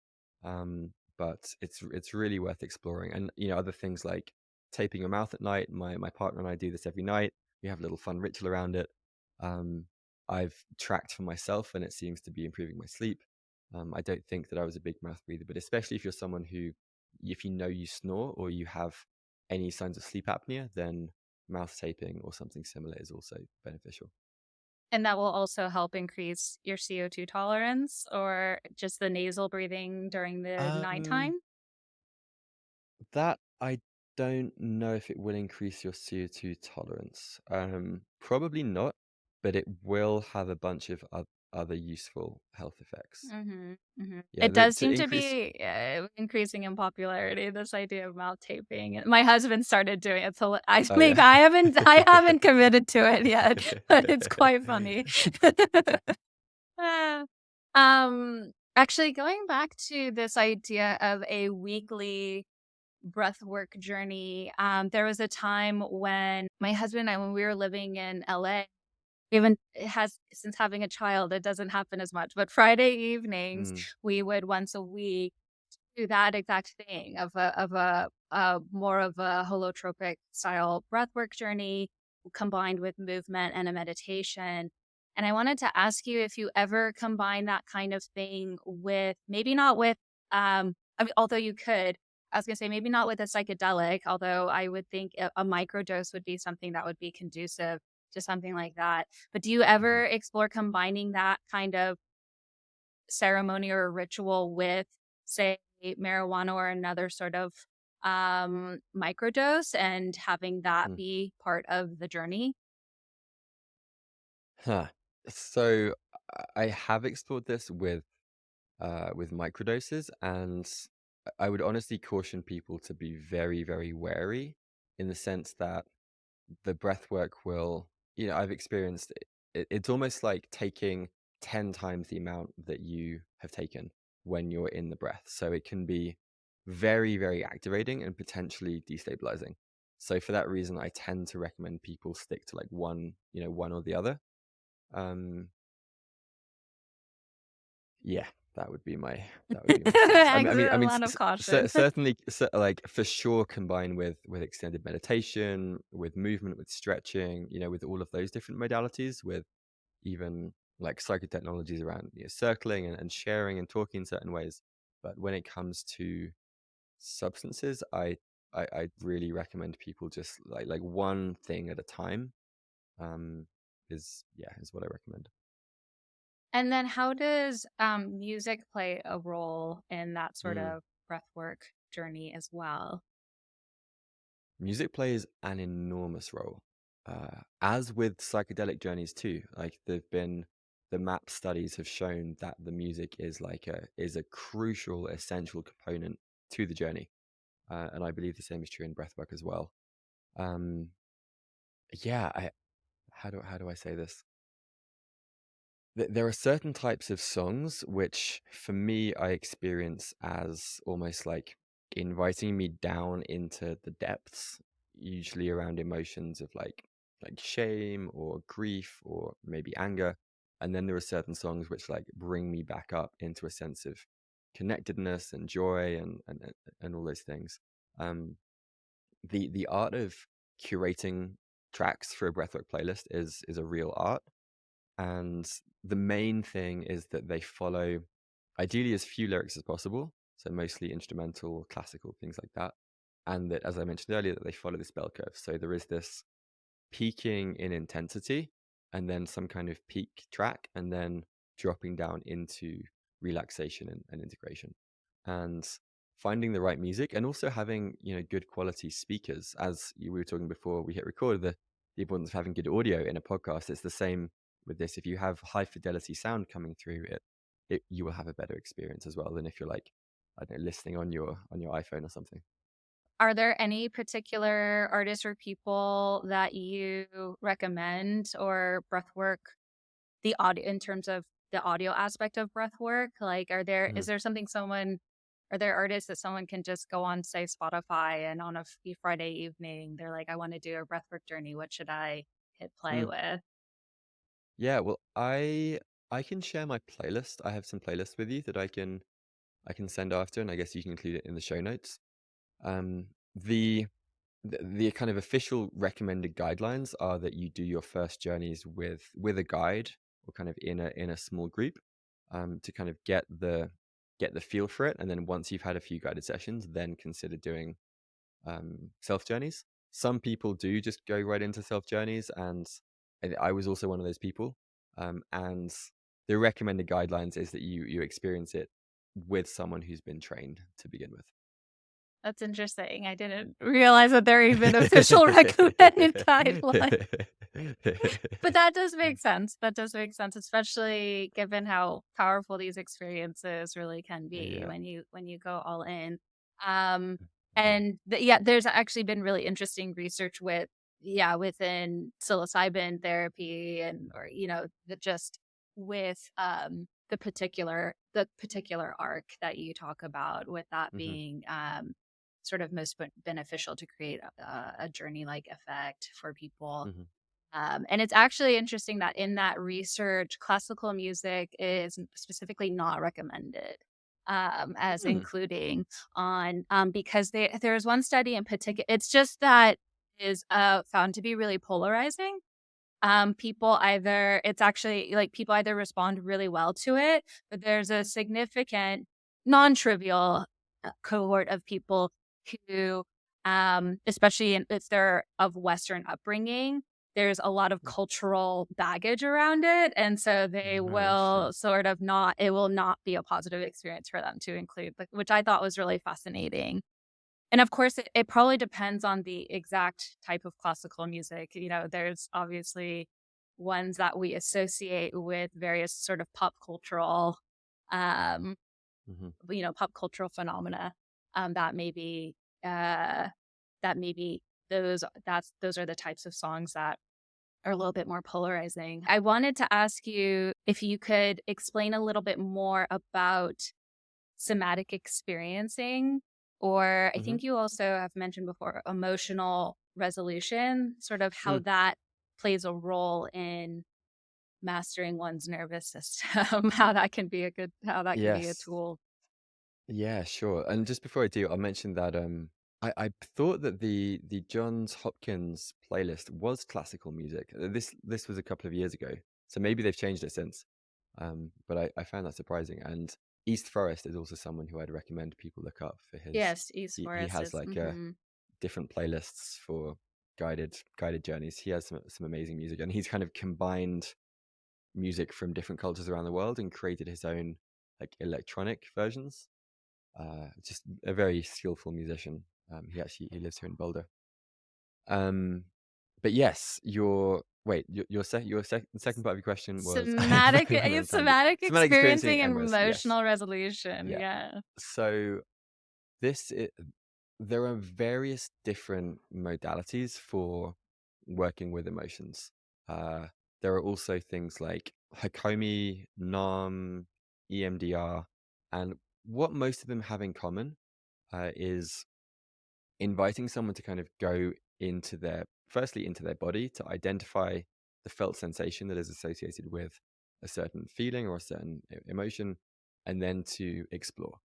but it's really worth exploring. And other things like taping your mouth at night. My partner and I do this every night. We have a little fun ritual around it. Um, I've tracked for myself, and it seems to be improving my sleep. I don't think that I was a big mouth breather, but especially if you're someone who, if you snore or you have any signs of sleep apnea, then mouth taping or something similar is also beneficial. And that will also help increase your CO2 tolerance or just the nasal breathing during the Um, nighttime? That I don't know if it will increase your CO2 tolerance. Probably not, but it will have a bunch of other useful health effects. Mhm, mhm. Yeah, It does to seem to increase. be, increasing in popularity, this idea of mouth taping. My husband started doing it, so I Oh think yeah. I haven't committed to it yet, but it's quite funny. Ah, actually, going back to this idea of a weekly breathwork journey, there was a time when my husband and I, when we were living in LA, even it has since having a child, it doesn't happen as much, but Friday evenings, Mm, we would once a week do that exact thing of a more of a holotropic style breathwork journey combined with movement and a meditation. And I wanted to ask you if you ever combine that kind of thing with maybe not with I mean, although you could, I was gonna say maybe not with a psychedelic, although I would think a microdose would be something that would be conducive to something like that. But do you mhm. ever explore combining that kind of ceremony or ritual with, say, marijuana or another sort of microdose and having that Mm. be part of the journey? Huh. So I have explored this with microdoses, and I would honestly caution people to be very, very wary, in the sense that the breath work will, I've experienced it, it's almost like taking 10 times the amount that you have taken when you're in the breath. So it can be very, very activating and potentially destabilizing. So for that reason, I tend to recommend people stick to like one or the other. Um, yeah, that would be my stance. I A mean, lot of caution. certainly, like for sure, combine with extended meditation, with movement, with stretching, with all of those different modalities, with even like psychotechnologies around circling and sharing and talking in certain ways. But when it comes to substances, I really recommend people just like one thing at a time. Um, is what I recommend. And then how does music play a role in that sort Mm. of breathwork journey as well? Music plays an enormous role, as with psychedelic journeys too. Like the map studies have shown that the music is a crucial, essential component to the journey, and I believe the same is true in breathwork as well. Um, yeah, how do I say this? There are certain types of songs which, for me, I experience as almost like inviting me down into the depths, usually around emotions of like shame or grief or maybe anger. And then there are certain songs which like bring me back up into a sense of connectedness and joy and all those things. Um, the art of curating tracks for a breathwork playlist is a real art. And the main thing is that they follow ideally as few lyrics as possible, so mostly instrumental, classical, things like that. And that, as I mentioned earlier, that they follow this bell curve. So there is this peaking in intensity and then some kind of peak track and then dropping down into relaxation and integration. And finding the right music and also having, good quality speakers. As we were talking before we hit record, the importance of having good audio in a podcast. It's the same with this. If you have high fidelity sound coming through it, you will have a better experience as well than if you're like, I don't know, listening on your iPhone or something. Are there any particular artists or people that you recommend or breath work the audio in terms of the audio aspect of breath work? Like, is Mhm. there something someone are there artists that someone can just go on, say, Spotify, and on a Friday evening, they're like, "I wanna do a breathwork journey. What should I hit play Mm. with?" Yeah, well, I can share my playlist. I have some playlists with you that I can send after, and I guess you can include it in the show notes. Um, the kind of official recommended guidelines are that you do your first journeys with a guide or kind of in a small group, to kind of get the feel for it, and then once you've had a few guided sessions, then consider doing self journeys. Some people do just go right into self journeys, and I was also one of those people. And the recommended guidelines is that you experience it with someone who's been trained to begin with. That's interesting. I didn't realize that there are even official recommended guidelines. But that does make sense. That does make sense, especially given how powerful these experiences really can be Yeah. when you go all in. Um, Mhm. and yeah, there's actually been really interesting research with within psilocybin therapy and or that just with the particular arc that you talk about with that Mhm. being sort of most beneficial to create a journey like effect for people. Mhm. And it's actually interesting that in that research, classical music is specifically not recommended as Mm. including on because there's one study in particular. It's just that is found to be really polarizing. People either respond really well to it, but there's a significant non-trivial cohort of people who, especially if they're of Western upbringing, there's a lot of cultural baggage around it. And so they Oh, interesting. will sort of not, it will not be a positive experience for them to include, which I thought was really fascinating. And of course, it probably depends on the exact type of classical music. There's obviously ones that we associate with various sort of um, Mhm. pop cultural phenomena that maybe uh, that maybe those are the types of songs that are a little bit more polarizing. I wanted to ask you if you could explain a little bit more about somatic experiencing, or I Mhm. think you also have mentioned before emotional resolution, sort of how Mm. that plays a role in mastering one's nervous system, how that can be a Yes. tool. Yeah, sure. And just before I do, I'll mention that I thought that the Johns Hopkins playlist was classical music. This was a couple of years ago, so maybe they've changed it since. But I found that surprising. And East Forest is also someone who I'd recommend people look up for his. Yes, East He Forest has is. like different playlists for guided journeys. He has some amazing music, and he's kind of combined music from different cultures around the world and created his own like electronic versions. Just a very skillful musician. He lives here in Boulder. Um, but yes, the second part of your question was I went on a tangent. Somatic Somatic experiencing experiencing and and rest. Yes, emotional resolution. yeah. Yeah. So this i there are various different modalities for working with emotions. Uh, there are also things like Hakomi, Nam, EMDR, and what most of them have in common is inviting someone to kind of go into their body to identify the felt sensation that is associated with a certain feeling or a certain emotion, and then to explore.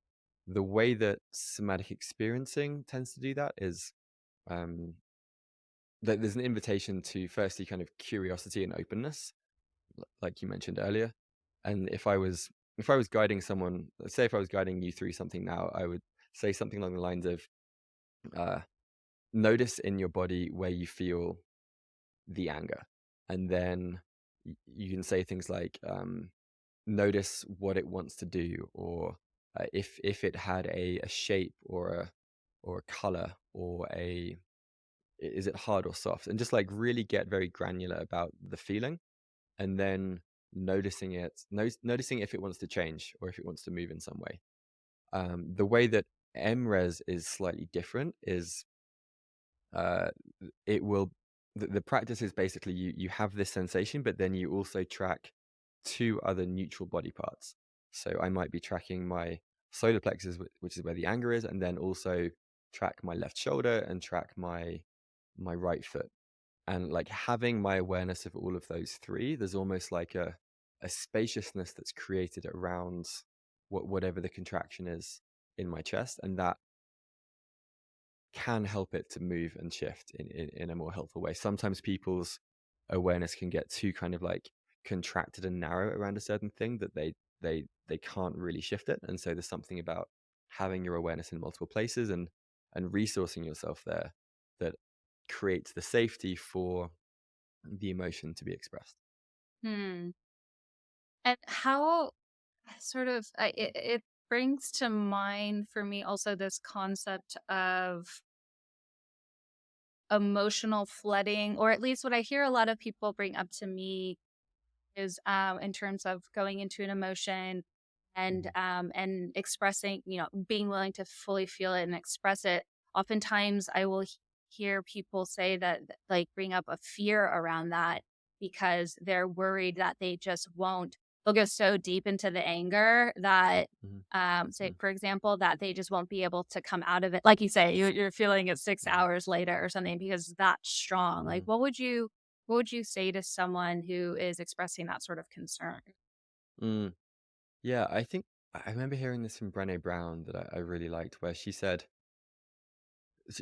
The way that somatic experiencing tends to do that is um, that there's an invitation to firstly kind of curiosity and openness, like you mentioned earlier. And if I was guiding someone, let's say if I was guiding you through something now, I would say something along the lines of uh, notice in your body where you feel the anger, and then you can say things like notice what it wants to do, or if it had a shape or a color or a is it hard or soft, and just like really get very granular about the feeling, and then noticing if it wants to change or if it wants to move in some way. The way that MRes is slightly different is uh, it will the practice is basically you have this sensation, but then you also track two other neutral body parts. So I might be tracking my solar plexus, which is where the anger is, and then also track my left shoulder and track my right foot. And like having my awareness of all of those three, there's almost like a spaciousness that's created around whatever the contraction is in my chest, and that can help it to move and shift in a more helpful way. Sometimes people's awareness can get too kind of like contracted and narrow around a certain thing that they can't really shift it. And so there's something about having your awareness in multiple places and resourcing yourself there that creates the safety for the emotion to be expressed. Hmm. And how sort of it brings to mind for me also this concept of emotional flooding, or at least what I hear a lot of people bring up to me is in terms of going into an emotion Mhm, and expressing, being willing to fully feel it and express it. Oftentimes I will hear people say that like bring up a fear around that because they're worried that they just won't they'll go so deep into the anger that mhm, say mhm, for example that they just won't be able to come out of it, like you say, you're feeling it six mhm, hours later or something because it's that strong. Like mhm. what would you say to someone who is expressing that sort of concern? Mm. Yeah, I think I remember hearing this from Brené Brown that I really liked, where she said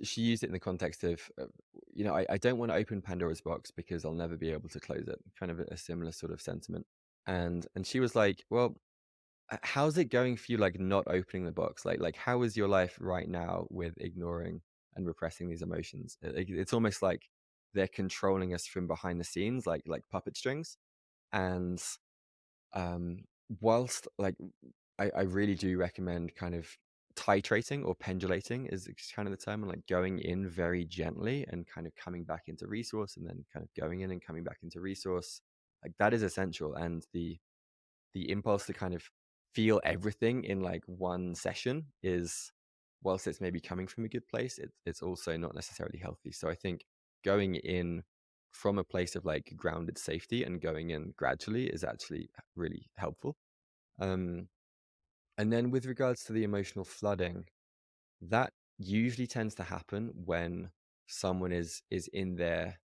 she used it in the context of, I don't want to open Pandora's box because I'll never be able to close it. Kind of a similar sort of sentiment. And she was like, well, how's it going for you? Like not opening the box. Like how is your life right now with ignoring and repressing these emotions? It's almost like they're controlling us from behind the scenes, like puppet strings. And um, whilst like I really do recommend kind of titrating or pendulating is kind of the term, and like going in very gently and kind of coming back into resource and then kind of going in and coming back into resource. Like that is essential. And the impulse to kind of feel everything in like one session is, whilst it's maybe coming from a good place, it's also not necessarily healthy. So I think going in from a place of like grounded safety and going in gradually is actually really helpful. um and then with regards to the emotional flooding, that usually tends to happen when someone is in their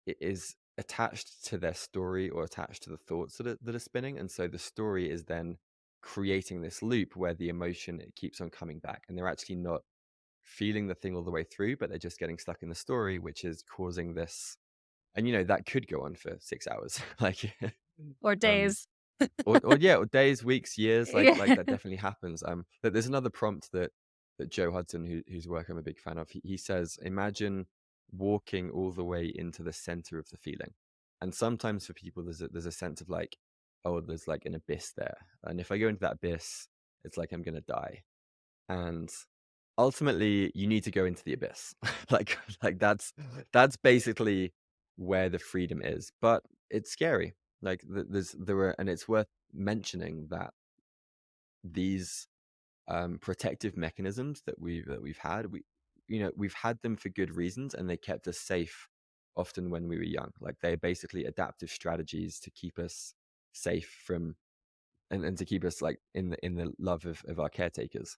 is attached to their story or attached to the thoughts that are spinning, and so the story is then creating this loop where the emotion, it keeps on coming back, and they're actually not feeling the thing all the way through, but they're just getting stuck in the story, which is causing this. And that could go on for 6 hours. Like Or um days? or yeah, or days, weeks, years, like Yeah. that definitely happens. But there's another prompt that Joe Hudson, whose work I'm a big fan of, he says, imagine walking all the way into the center of the feeling. And sometimes for people, there's a sense of like, oh, there's like an abyss there, and if I go into that abyss, it's like I'm gonna die. And ultimately, you need to go into the abyss. like that's basically where the freedom is, but it's scary. Like there were, and it's worth mentioning that these protective mechanisms that we've had, we've had them for good reasons, and they kept us safe often when we were young. Like they're basically adaptive strategies to keep us safe from, and to keep us like in the love of our caretakers.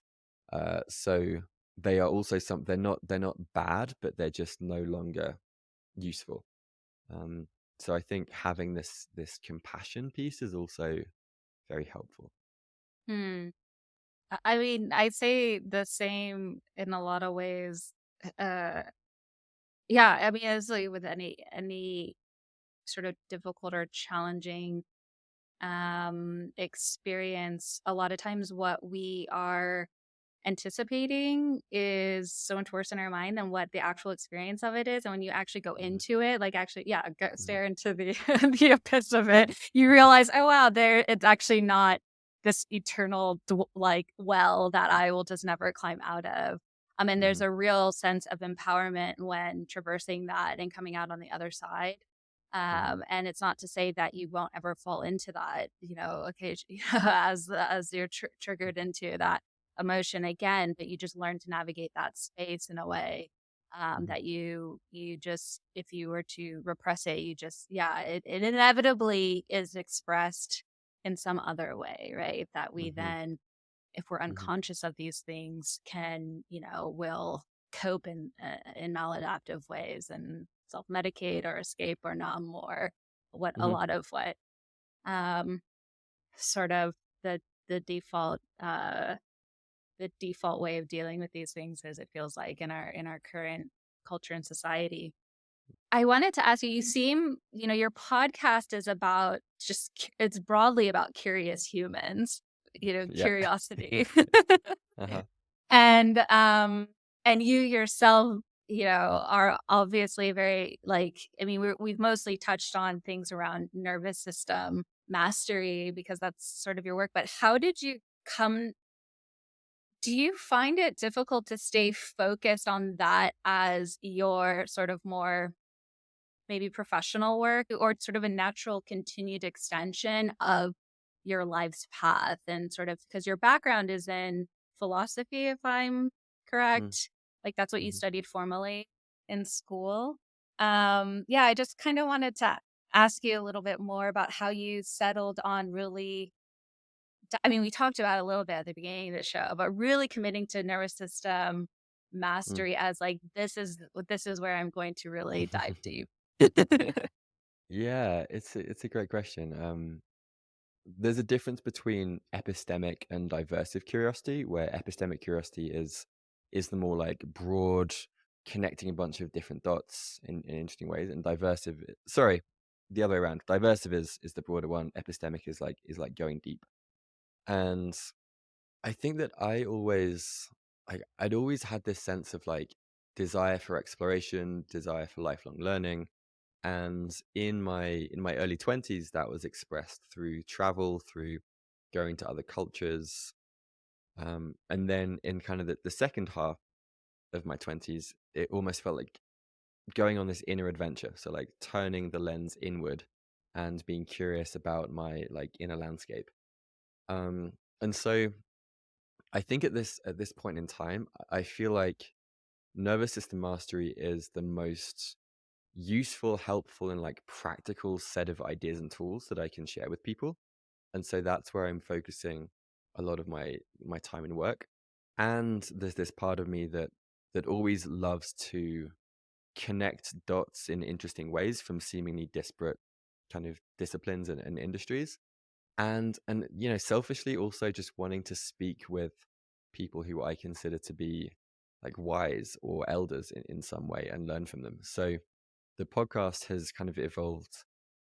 So they are also they're not bad, but they're just no longer useful. Um, so I think having this compassion piece is also very helpful. Hmm. I mean, I'd say the same in a lot of ways. Uh, yeah, I mean, it's like with any sort of difficult or challenging experience, a lot of times what we are anticipating is so much worse in our mind than what the actual experience of it is. And when you actually go Mhm, into it, like actually, yeah, go mhm, stare into the the abyss of it, you realize, oh wow, there it's actually not this eternal like well that I will just never climb out of. And there's mhm, a real sense of empowerment when traversing that and coming out on the other side. mhm, And it's not to say that you won't ever fall into that, occasion as you're triggered into that emotion again, but you just learn to navigate that space in a way mhm, that you just if you were to repress it, you just yeah, it inevitably is expressed in some other way, right? That we mhm, then, if we're mhm, unconscious of these things, can will cope in maladaptive ways and self medicate or escape or numb or what a mhm, lot of what um sort of the the default uh the default way of dealing with these things as it feels like in our current culture and society. I wanted to ask you, you seem, your podcast is about it's broadly about curious humans, yeah, curiosity. uh-huh, And you yourself, are obviously very like, I mean, we've mostly touched on things around nervous system mastery because that's sort of your work, but how did you come do you find it difficult to stay focused on that as your sort of more maybe professional work or sort of a natural continued extension of your life's path and sort of because your background is in philosophy, if I'm mm, correct? Like that's what you mhm, studied formally in school. Yeah, I just kind of wanted to ask you a little bit more about how you settled on really I mean, we talked about it a little bit at the beginning of the show, but really committing to nervous system mm. mastery as like this is where I'm going to really dive deep. Yeah, it's a great question. There's a difference between epistemic and diversive curiosity, where epistemic curiosity is the more like broad, connecting a bunch of different dots in interesting ways, and sorry, the other way around. Diversive is the broader one. Epistemic is like going deep. And I think that I'd always had this sense of like desire for exploration, desire for lifelong learning, and in my early 20s that was expressed through travel, through going to other cultures, and then in kind of the second half of my 20s it almost felt like going on this inner adventure, so like turning the lens inward and being curious about my like inner landscape. And so I think at this point in time I feel like nervous system mastery is the most useful, helpful, and like practical set of ideas and tools that I can share with people. And so that's where I'm focusing a lot of my time and work. And there's this part of me that always loves to connect dots in interesting ways from seemingly disparate kind of disciplines and industries. And selfishly also just wanting to speak with people who I consider to be like wise or elders in some way and learn from them. So the podcast has kind of evolved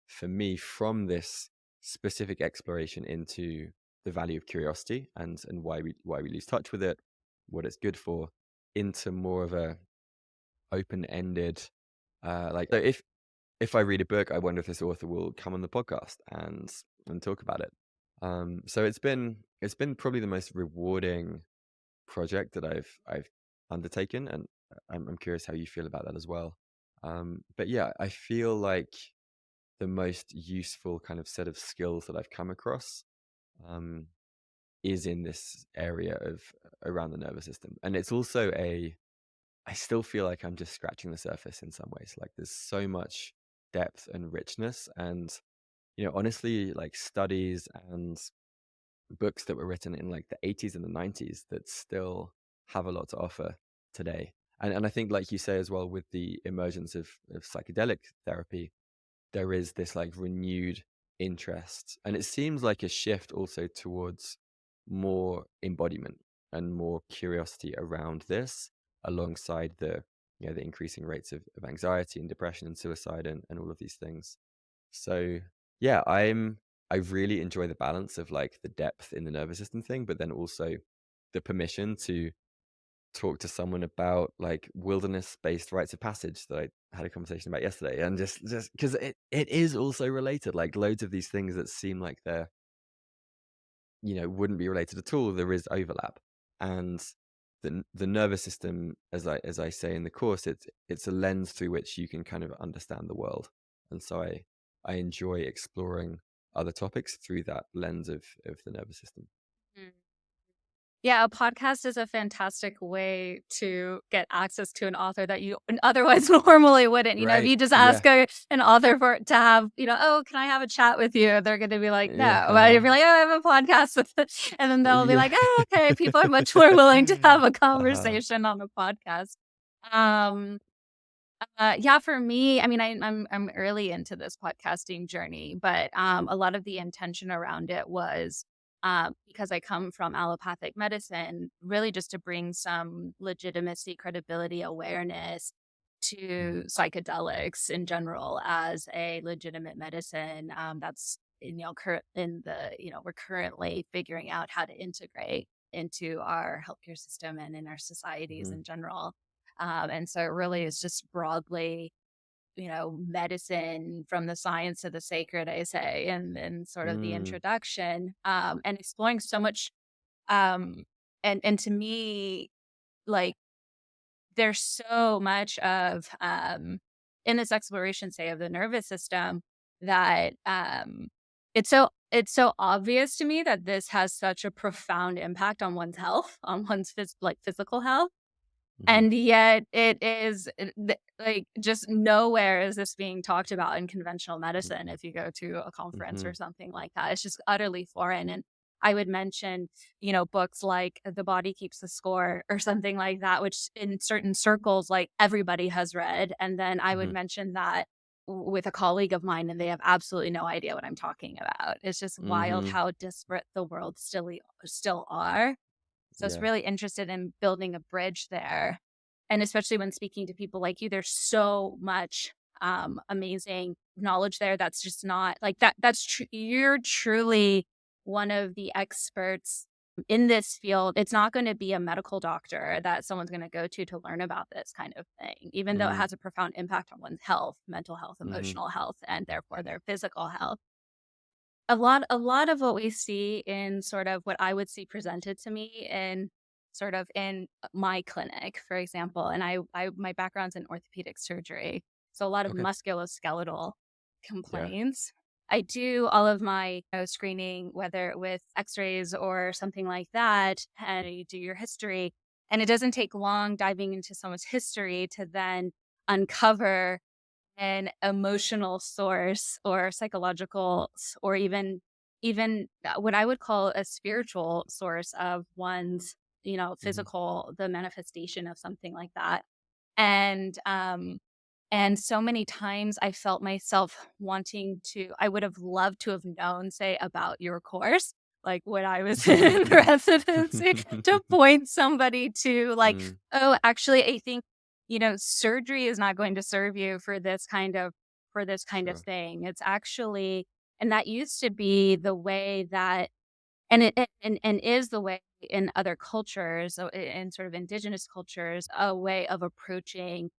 for me from this specific exploration into the value of curiosity and why we lose touch with it, what it's good for, into more of a open-ended like so if I read a book, I wonder if this author will come on the podcast and talk about it. So it's been probably the most rewarding project that I've undertaken, and I'm curious how you feel about that as well. But yeah, I feel like the most useful kind of set of skills that I've come across um, is in this area of around the nervous system, and it's also a. I still feel like I'm just scratching the surface in some ways. Like there's so much depth and richness, and honestly, like studies and books that were written in like the 80s and the 90s that still have a lot to offer today. And I think, like you say as well, with the emergence of psychedelic therapy, there is this like renewed interest. And it seems like a shift also towards more embodiment and more curiosity around this, alongside the increasing rates of anxiety and depression and suicide and all of these things. So yeah, I really enjoy the balance of like the depth in the nervous system thing, but then also the permission to talk to someone about like wilderness-based rites of passage that I had a conversation about yesterday, and just because it is also related, like loads of these things that seem like they're, wouldn't be related at all, there is overlap. And the nervous system, as I say in the course, it's a lens through which you can kind of understand the world. And so I enjoy exploring other topics through that lens of the nervous system. Yeah, a podcast is a fantastic way to get access to an author that you otherwise normally wouldn't. If Right. you just ask Yeah. an author for to have, "Oh, can I have a chat with you?" They're gonna be like, "No." But if Yeah. you're like, "Oh, I have a podcast with and then they'll be Yeah. like, "Oh, okay." People are much more willing to have a Uh-huh. conversation on a podcast. Um yeah, for me, I mean, I'm early into this podcasting journey, but a lot of the intention around it was because I come from allopathic medicine, really just to bring some legitimacy, credibility, awareness Mhm. to psychedelics in general as a legitimate medicine. That's current in the we're currently figuring out how to integrate into our healthcare system and in our societies Mhm. in general. And so it really is just broadly, medicine from the science to the sacred, I say, and sort of the Mm. introduction, and exploring so much. Um, and to me, like there's so much of in this exploration, say, of the nervous system that it's so obvious to me that this has such a profound impact on one's health, on one's physical health, Mhm. and yet it is like just nowhere is this being talked about in conventional Mhm. medicine. If you go to a conference or Mhm. something like that, it's just utterly foreign. And I would mention, books like The Body Keeps the Score or something like that, which in certain circles, like everybody has read. And then I would Mhm. mention that with a colleague of mine, and they have absolutely no idea what I'm talking about. It's just wild Mhm. how disparate the world still are. So it's Yeah. really interested in building a bridge there. And especially when speaking to people like you, there's so much amazing knowledge there that's just not like that. That's true. You're truly one of the experts in this field. It's not going to be a medical doctor that someone's going to go to learn about this kind of thing, even though it Mm. has a profound impact on one's health, mental health, Mhm. emotional health, and therefore their physical health. A lot of what we see in sort of what I would see presented to me in sort of in my clinic, for example, and I my background's in orthopedic surgery, so a lot of Okay. musculoskeletal Yeah. complaints. I do all of my screening, whether with X-rays or something like that, and you do your history, and it doesn't take long diving into someone's history to then uncover an emotional source or psychological or even what I would call a spiritual source of one's, Mhm. physical, the manifestation of something like that. And and so many times I felt myself wanting to I would have loved to have known, say, about your course, like when I was in residency, to point somebody to like, Mm. oh, actually, I think, surgery is not going to serve you for this kind of Sure. thing. It's actually and that used to be the way that and is the way in other cultures, so in sort of indigenous cultures, a way of approaching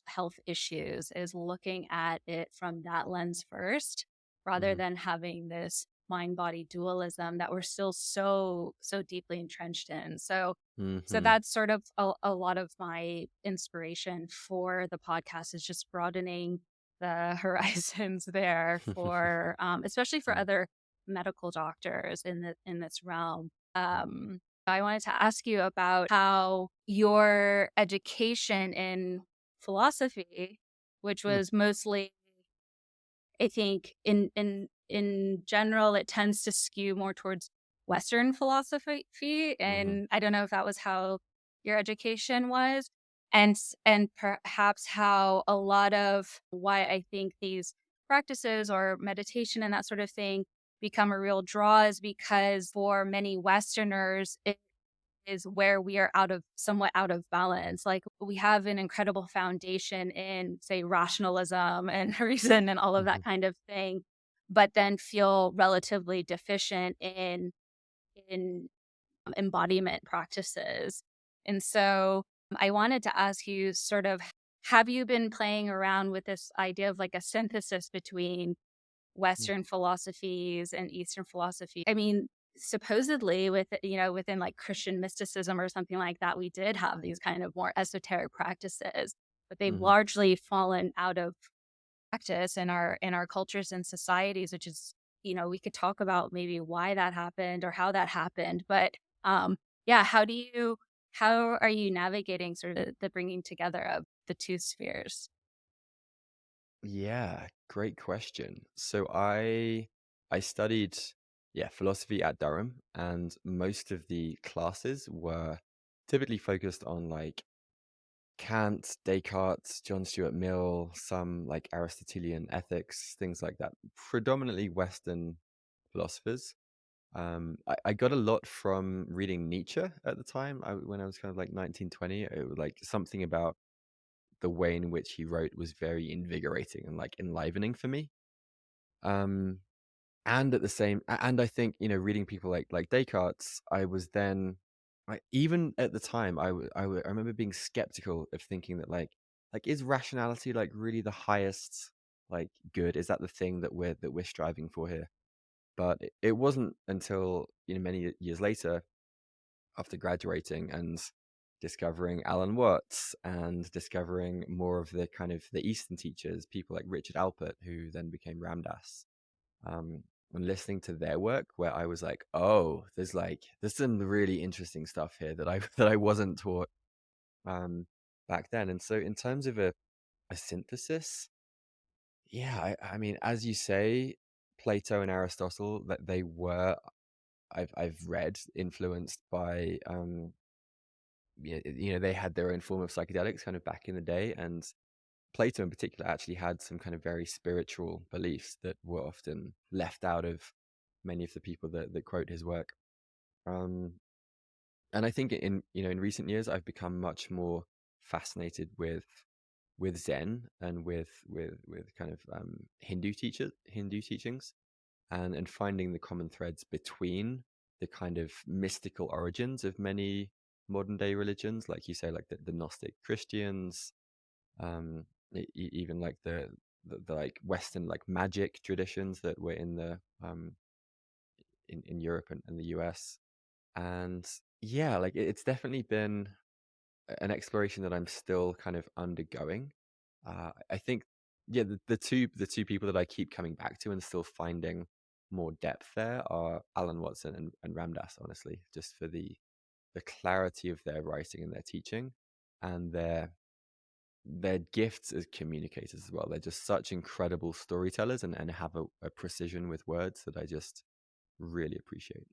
health issues is looking at it from that lens first, rather Mhm. than having this mind body dualism that we're still so deeply entrenched in. So Mhm. that's sort of a lot of my inspiration for the podcast is just broadening the horizons there for especially for Mm. other medical doctors in this realm. I wanted to ask you about how your education in philosophy, which Mm. was mostly, I think, in general, it tends to skew more towards Western philosophy, Mhm. and I don't know if that was how your education was, and perhaps how a lot of why I think these practices or meditation and that sort of thing become a real draw is because for many Westerners is where we are somewhat out of balance. Like we have an incredible foundation in, say, rationalism and reason and all of that Mhm, kind of thing, but then feel relatively deficient in embodiment practices. And so I wanted to ask you sort of, have you been playing around with this idea of like a synthesis between mm, Western philosophies and Eastern philosophy? I mean, supposedly within like Christian mysticism or something like that, we did have these kind of more esoteric practices, but they've mhm. largely fallen out of practice in our cultures and societies, which is, we could talk about maybe why that happened or how that happened. But yeah, how are you navigating sort of the bringing together of the two spheres? Yeah, great question. So I studied philosophy at Durham, and most of the classes were typically focused on like Kant, Descartes, John Stuart Mill, some like Aristotelian ethics, things like that. Predominantly Western philosophers. I got a lot from reading Nietzsche at the time. When I was kind of like 1920, it was like something about the way in which he wrote was very invigorating and like enlivening for me. Um, and at the same, and I think reading people like Descartes, I was then, like, even at the time, I remember being skeptical of thinking that like is rationality like really the highest like good? Is that the thing that we're striving for here? But it wasn't until many years later, after graduating and discovering Alan Watts and discovering more of the kind of the Eastern teachers, people like Richard Alpert, who then became Ramdas, um, and listening to their work, where I was like, oh, there's some really interesting stuff here that I that I wasn't taught back then. And so, in terms of a synthesis, yeah, I mean, as you say, Plato and Aristotle, that they were, I've read, influenced by yeah, they had their own form of psychedelics kind of back in the day, and Plato in particular actually had some kind of very spiritual beliefs that were often left out of many of the people that quote his work. Um, and I think in recent years I've become much more fascinated with Zen and with kind of Hindu teachings, and finding the common threads between the kind of mystical origins of many modern day religions, like you say, like the Gnostic Christians, even like the like Western like magic traditions that were in the in Europe and the US. And yeah, like it's definitely been an exploration that I'm still kind of undergoing. I think yeah, the two people that I keep coming back to and still finding more depth there are Alan Watson and Ramdas, honestly, just for the clarity of their writing and their teaching, and their gifts as communicators as well. They're just such incredible storytellers, and have a precision with words that I just really appreciate.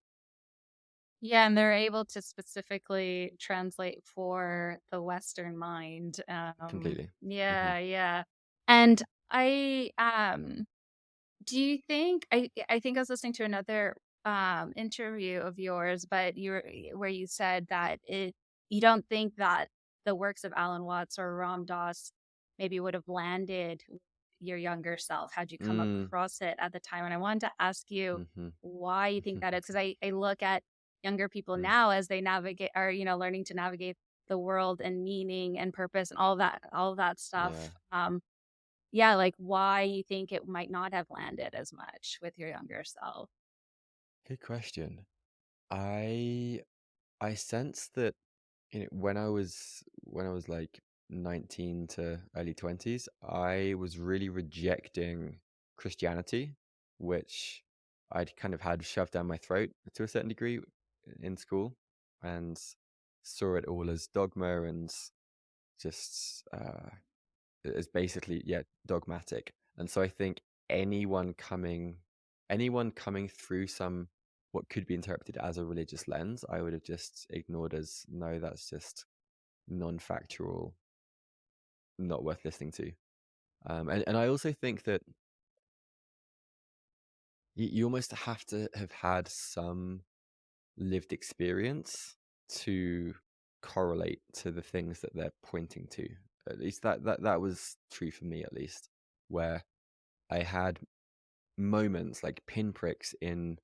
Yeah, and they're able to specifically translate for the Western mind. Completely. Hmm. Yeah, yeah. And I do you think I think I was listening to another interview of yours, but where you said that it you don't think that the works of Alan Watts or Ram Dass maybe would have landed with your younger self had you come Mm, across it at the time. And I wanted to ask you hmm. why you think that is, because I look at younger people Mm, now as they navigate are, learning to navigate the world and meaning and purpose and all of that yeah, stuff. Yeah, like why you think it might not have landed as much with your younger self. good question. I I sense that when I was like 19 to early 20s, I was really rejecting Christianity, which I'd kind of had shoved down my throat to a certain degree in school, and saw it all as dogma and just as basically, yeah, dogmatic. And so I think anyone coming anyone coming through some what could be interpreted as a religious lens, I would have just ignored as no, that's just non-factual, not worth listening to. And I also think that you almost have to have had some lived experience to correlate to the things that they're pointing to. At least that was true for me, at least, where I had moments like pinpricks in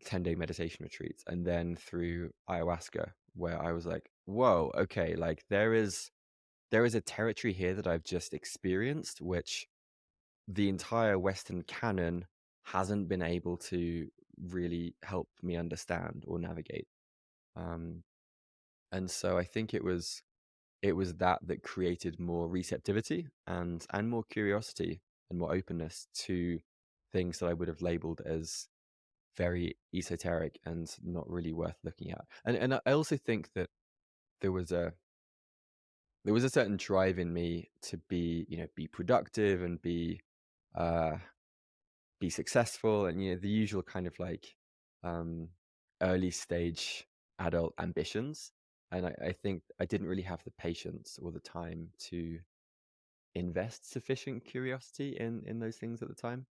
10-day meditation retreats and then through ayahuasca where I was like, whoa, okay, like there is a territory here that I've just experienced, which the entire Western canon hasn't been able to really help me understand or navigate. Um, and so I think it was that created more receptivity and more curiosity and more openness to things that I would have labeled as very esoteric and not really worth looking at. And I also think that there was a there was a certain drive in me to be productive and uh be successful, and the usual kind of like um early stage adult ambitions. And I think I didn't really have the patience or the time to invest sufficient curiosity in those things at the time.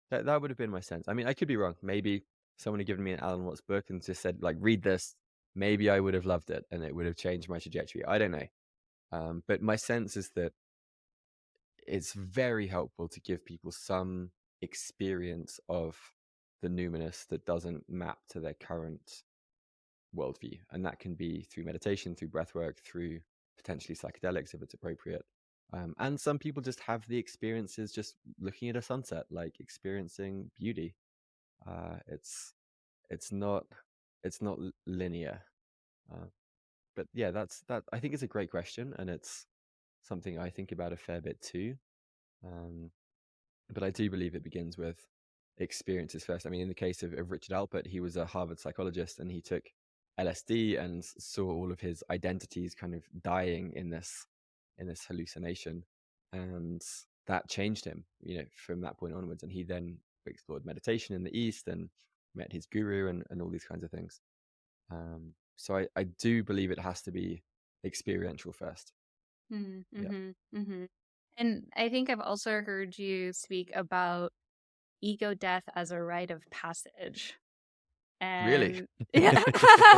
That would have been my sense. I mean, I could be wrong. Maybe someone had given me an Alan Watts book and just said, like, read this. Maybe I would have loved it and it would have changed my trajectory. I don't know. But my sense is that it's very helpful to give people some experience of the numinous that doesn't map to their current worldview. And that can be through meditation, through breath work, through potentially psychedelics if it's appropriate. And some people just have the experiences just looking at a sunset, like experiencing beauty. It's not it's not linear. Uh, but yeah, that. I think it's a great question, and it's something I think about a fair bit too. Um, but I do believe it begins with experiences first. I mean, in the case of Richard Alpert, he was a Harvard psychologist and he took LSD and saw all of his identities kind of dying in this hallucination, and that changed him, from that point onwards. And he then explored meditation in the East and met his guru and all these kinds of things. So I do believe it has to be experiential first. Yeah. Mm-hmm, mm-hmm. And I think I've also heard you speak about ego death as a rite of passage. Really? And yeah,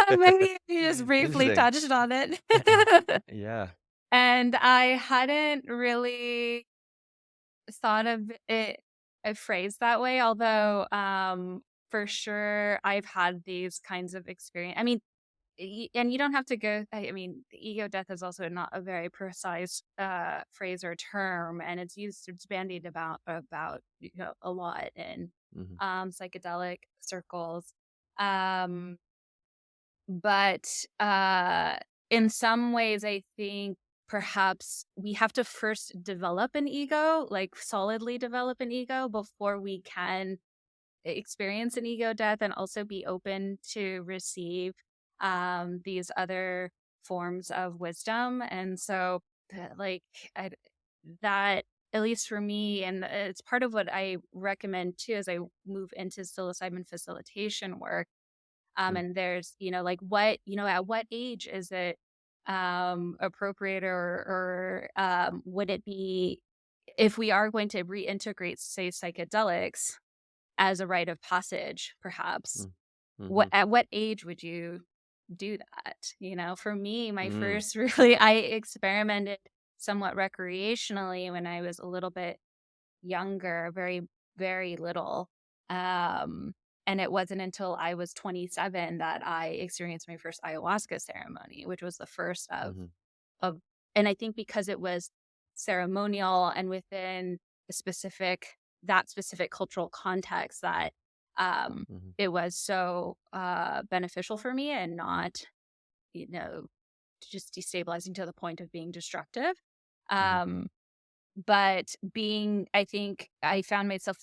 maybe you just briefly Interesting. touched on it. Yeah. And I hadn't really thought of it a phrase that way, although for sure I've had these kinds of experience. I mean, and you don't have to go. I mean, the ego death is also not a very precise phrase or term, and it's bandied about a lot in Hmm. psychedelic circles. Um, but in some ways, I think perhaps we have to first develop an ego, like solidly develop an ego before we can experience an ego death and also be open to receive these other forms of wisdom. And so, like, I, that, at least for me, and it's part of what I recommend too as I move into psilocybin facilitation work. Mm. And there's, like at what age is it appropriate or would it be if we are going to reintegrate, say, psychedelics as a rite of passage, perhaps, Mm. what Mhm. at what age would you do that? For me, my Mm. first really I experimented somewhat recreationally when I was a little bit younger, very, very little. Um, and it wasn't until I was 27 that I experienced my first ayahuasca ceremony, which was the first Mhm. of and I think because it was ceremonial and within that specific cultural context that Mhm. it was so beneficial for me and not, you know, just destabilizing to the point of being destructive. Mhm. Um, but I think I found myself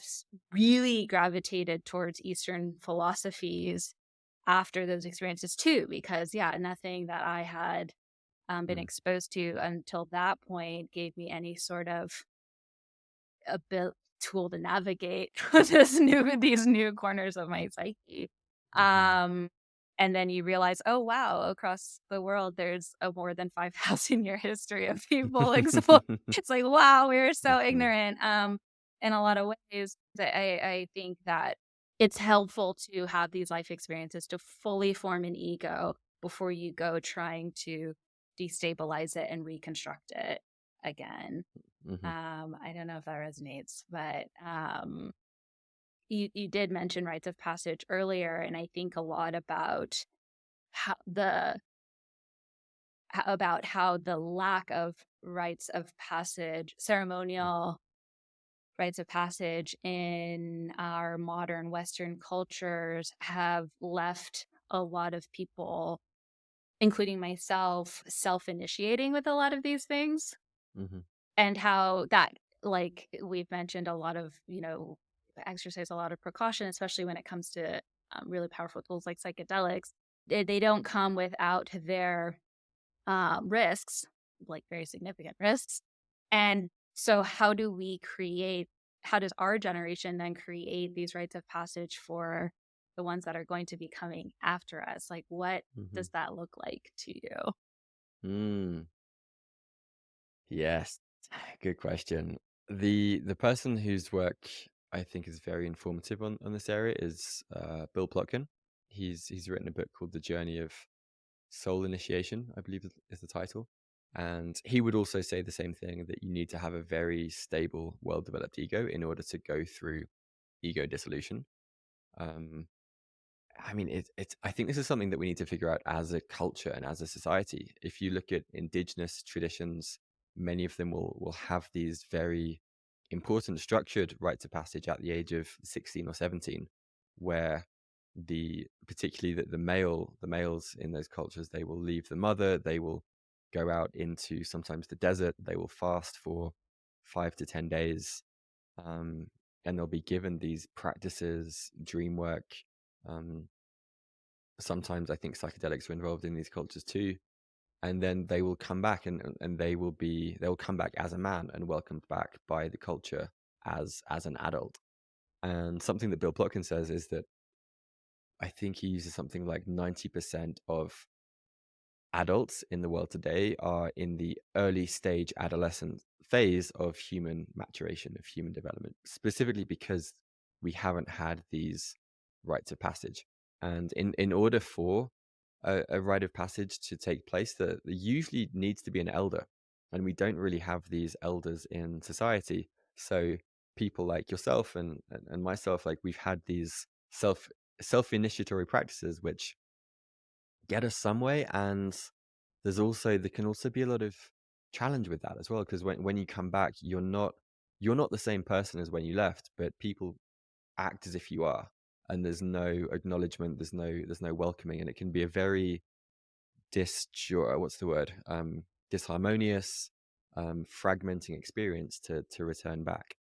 really gravitated towards Eastern philosophies after those experiences too, because yeah, nothing that I had been Mm. exposed to until that point gave me any sort of a bit tool to navigate these new corners of my psyche. Mhm. Um, and then you realize, oh wow, across the world there's a more than 5,000 year history of people exploring. It's like, wow, we're so Definitely. ignorant. In a lot of ways, that I think that it's helpful to have these life experiences to fully form an ego before you go trying to destabilize it and reconstruct it again. Hmm. I don't know if that resonates, but you did mention rites of passage earlier, and I think a lot how the how the lack of rites of passage, ceremonial rites of passage in our modern Western cultures have left a lot of people, including myself, self-initiating with a lot of these things, Hmm. and how that, like we've mentioned, a lot of, exercise a lot of precaution, especially when it comes to really powerful tools like psychedelics. They don't come without their risks, like very significant risks. And so, how does our generation then create these rites of passage for the ones that are going to be coming after us? Like, what Hmm. does that look like to you? Mm. Yes, good question. The person whose work I think is very informative on this area is Bill Plotkin. He's written a book called The Journey of Soul Initiation, I believe is the title. And he would also say the same thing, that you need to have a very stable, well-developed ego in order to go through ego dissolution. Um, I mean, it's. I think this is something that we need to figure out as a culture and as a society. If you look at indigenous traditions, many of them will have these very important structured rites of passage at the age of 16 or 17, where particularly the males in those cultures, they will leave the mother, they will go out into sometimes the desert, they will fast for 5 to 10 days, um, and they'll be given these practices, dream work. Um, Sometimes I think psychedelics are involved in these cultures too. And then they will come back, and they'll come back as a man and welcomed back by the culture as an adult. And something that Bill Plotkin says is that I think he uses something like 90% of adults in the world today are in the early stage adolescent phase of human maturation, of human development, specifically because we haven't had these rites of passage. And in order for a rite of passage to take place, there usually needs to be an elder. And we don't really have these elders in society. So people like yourself and myself, like we've had these self-initiatory practices, which get us some way. And there can also be a lot of challenge with that as well, because when you come back, you're not the same person as when you left, but people act as if you are, and there's no acknowledgement, there's no welcoming, and it can be a very what's the word, disharmonious, fragmenting experience to return back.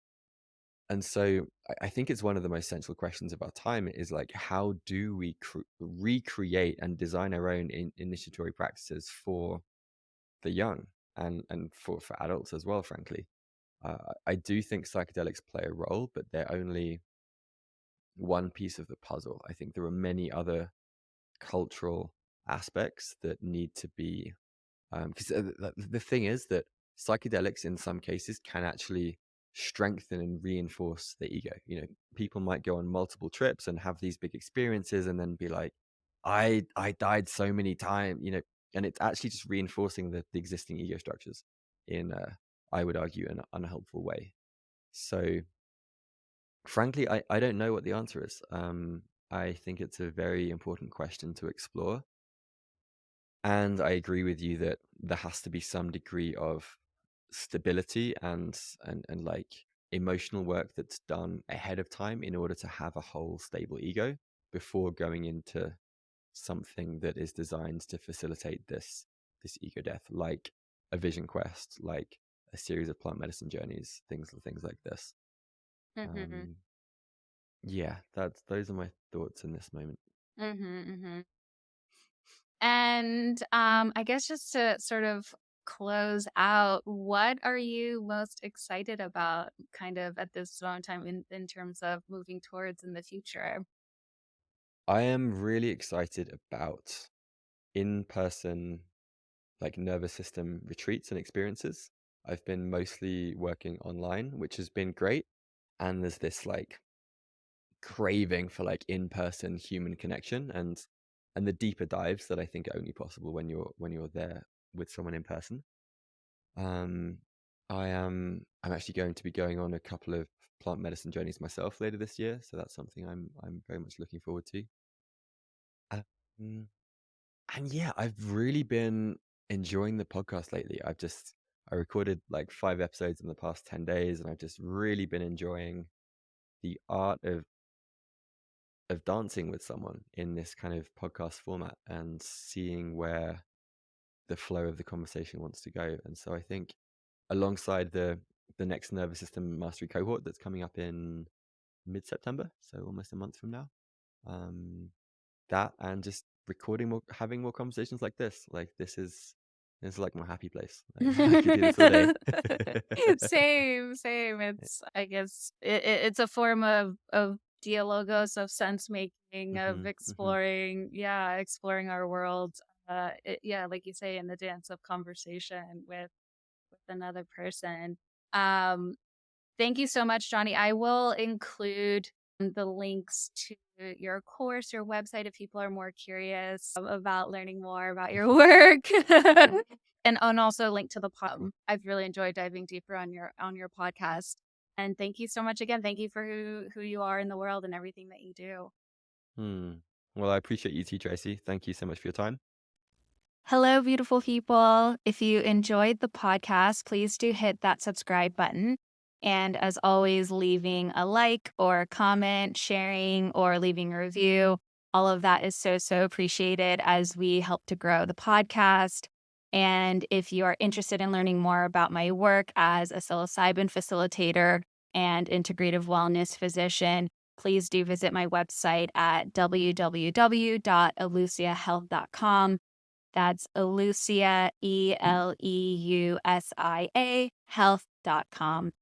And so I think it's one of the most central questions of our time is like, how do we recreate and design our own initiatory practices for the young and for adults as well, frankly. I do think psychedelics play a role, but they're only one piece of the puzzle. I think there are many other cultural aspects that need to be, because the thing is that psychedelics in some cases can actually strengthen and reinforce the ego. People might go on multiple trips and have these big experiences and then be like, I died so many times, and it's actually just reinforcing the existing ego structures in, I would argue, an unhelpful way. So frankly, I don't know what the answer is. I think it's a very important question to explore. And I agree with you that there has to be some degree of stability and like emotional work that's done ahead of time in order to have a whole stable ego before going into something that is designed to facilitate this ego death, like a vision quest, like a series of plant medicine journeys, things like this. Mhm. Um, yeah, those are my thoughts in this moment. Mhm. Mhm. And I guess just to sort of close out, what are you most excited about kind of at this moment in time in terms of moving towards in the future? I am really excited about in-person, like, nervous system retreats and experiences. I've been mostly working online, which has been great. And there's this like craving for like in-person human connection. And and the deeper dives that I think are only possible when you're there with someone in person. Um, I'm actually going to be going on a couple of plant medicine journeys myself later this year, so that's something I'm very much looking forward to. Um, and yeah, I've really been enjoying the podcast lately. I recorded like 5 episodes in the past 10 days, and I've just really been enjoying the art of dancing with someone in this kind of podcast format and seeing where the flow of the conversation wants to go. And so I think alongside the next nervous system mastery cohort that's coming up in mid-September, so almost a month from now, um, that and just recording more, having more conversations like this. Like this is like my happy place. Like I could do this all day. Same, same. It's, I guess it's a form of dialogos, of sense making, of Hmm. Hmm. exploring, yeah, exploring our world. Yeah, like you say, in the dance of conversation with another person. Um, Thank you so much, Johnny. I will include the links to your course, your website, if people are more curious about learning more about your work. And also link to the I've really enjoyed diving deeper on your podcast. And thank you so much again. Thank you for who you are in the world and everything that you do. Hmm. Well, I appreciate you too, Tracy. Thank you so much for your time. Hello, beautiful people. If you enjoyed the podcast, please do hit that subscribe button. And as always, leaving a like or a comment, sharing or leaving a review. All of that is so, so appreciated as we help to grow the podcast. And if you are interested in learning more about my work as a psilocybin facilitator and integrative wellness physician, please do visit my website at www.elusiahealth.com. That's Eleusia, ELEUSIA, health.com.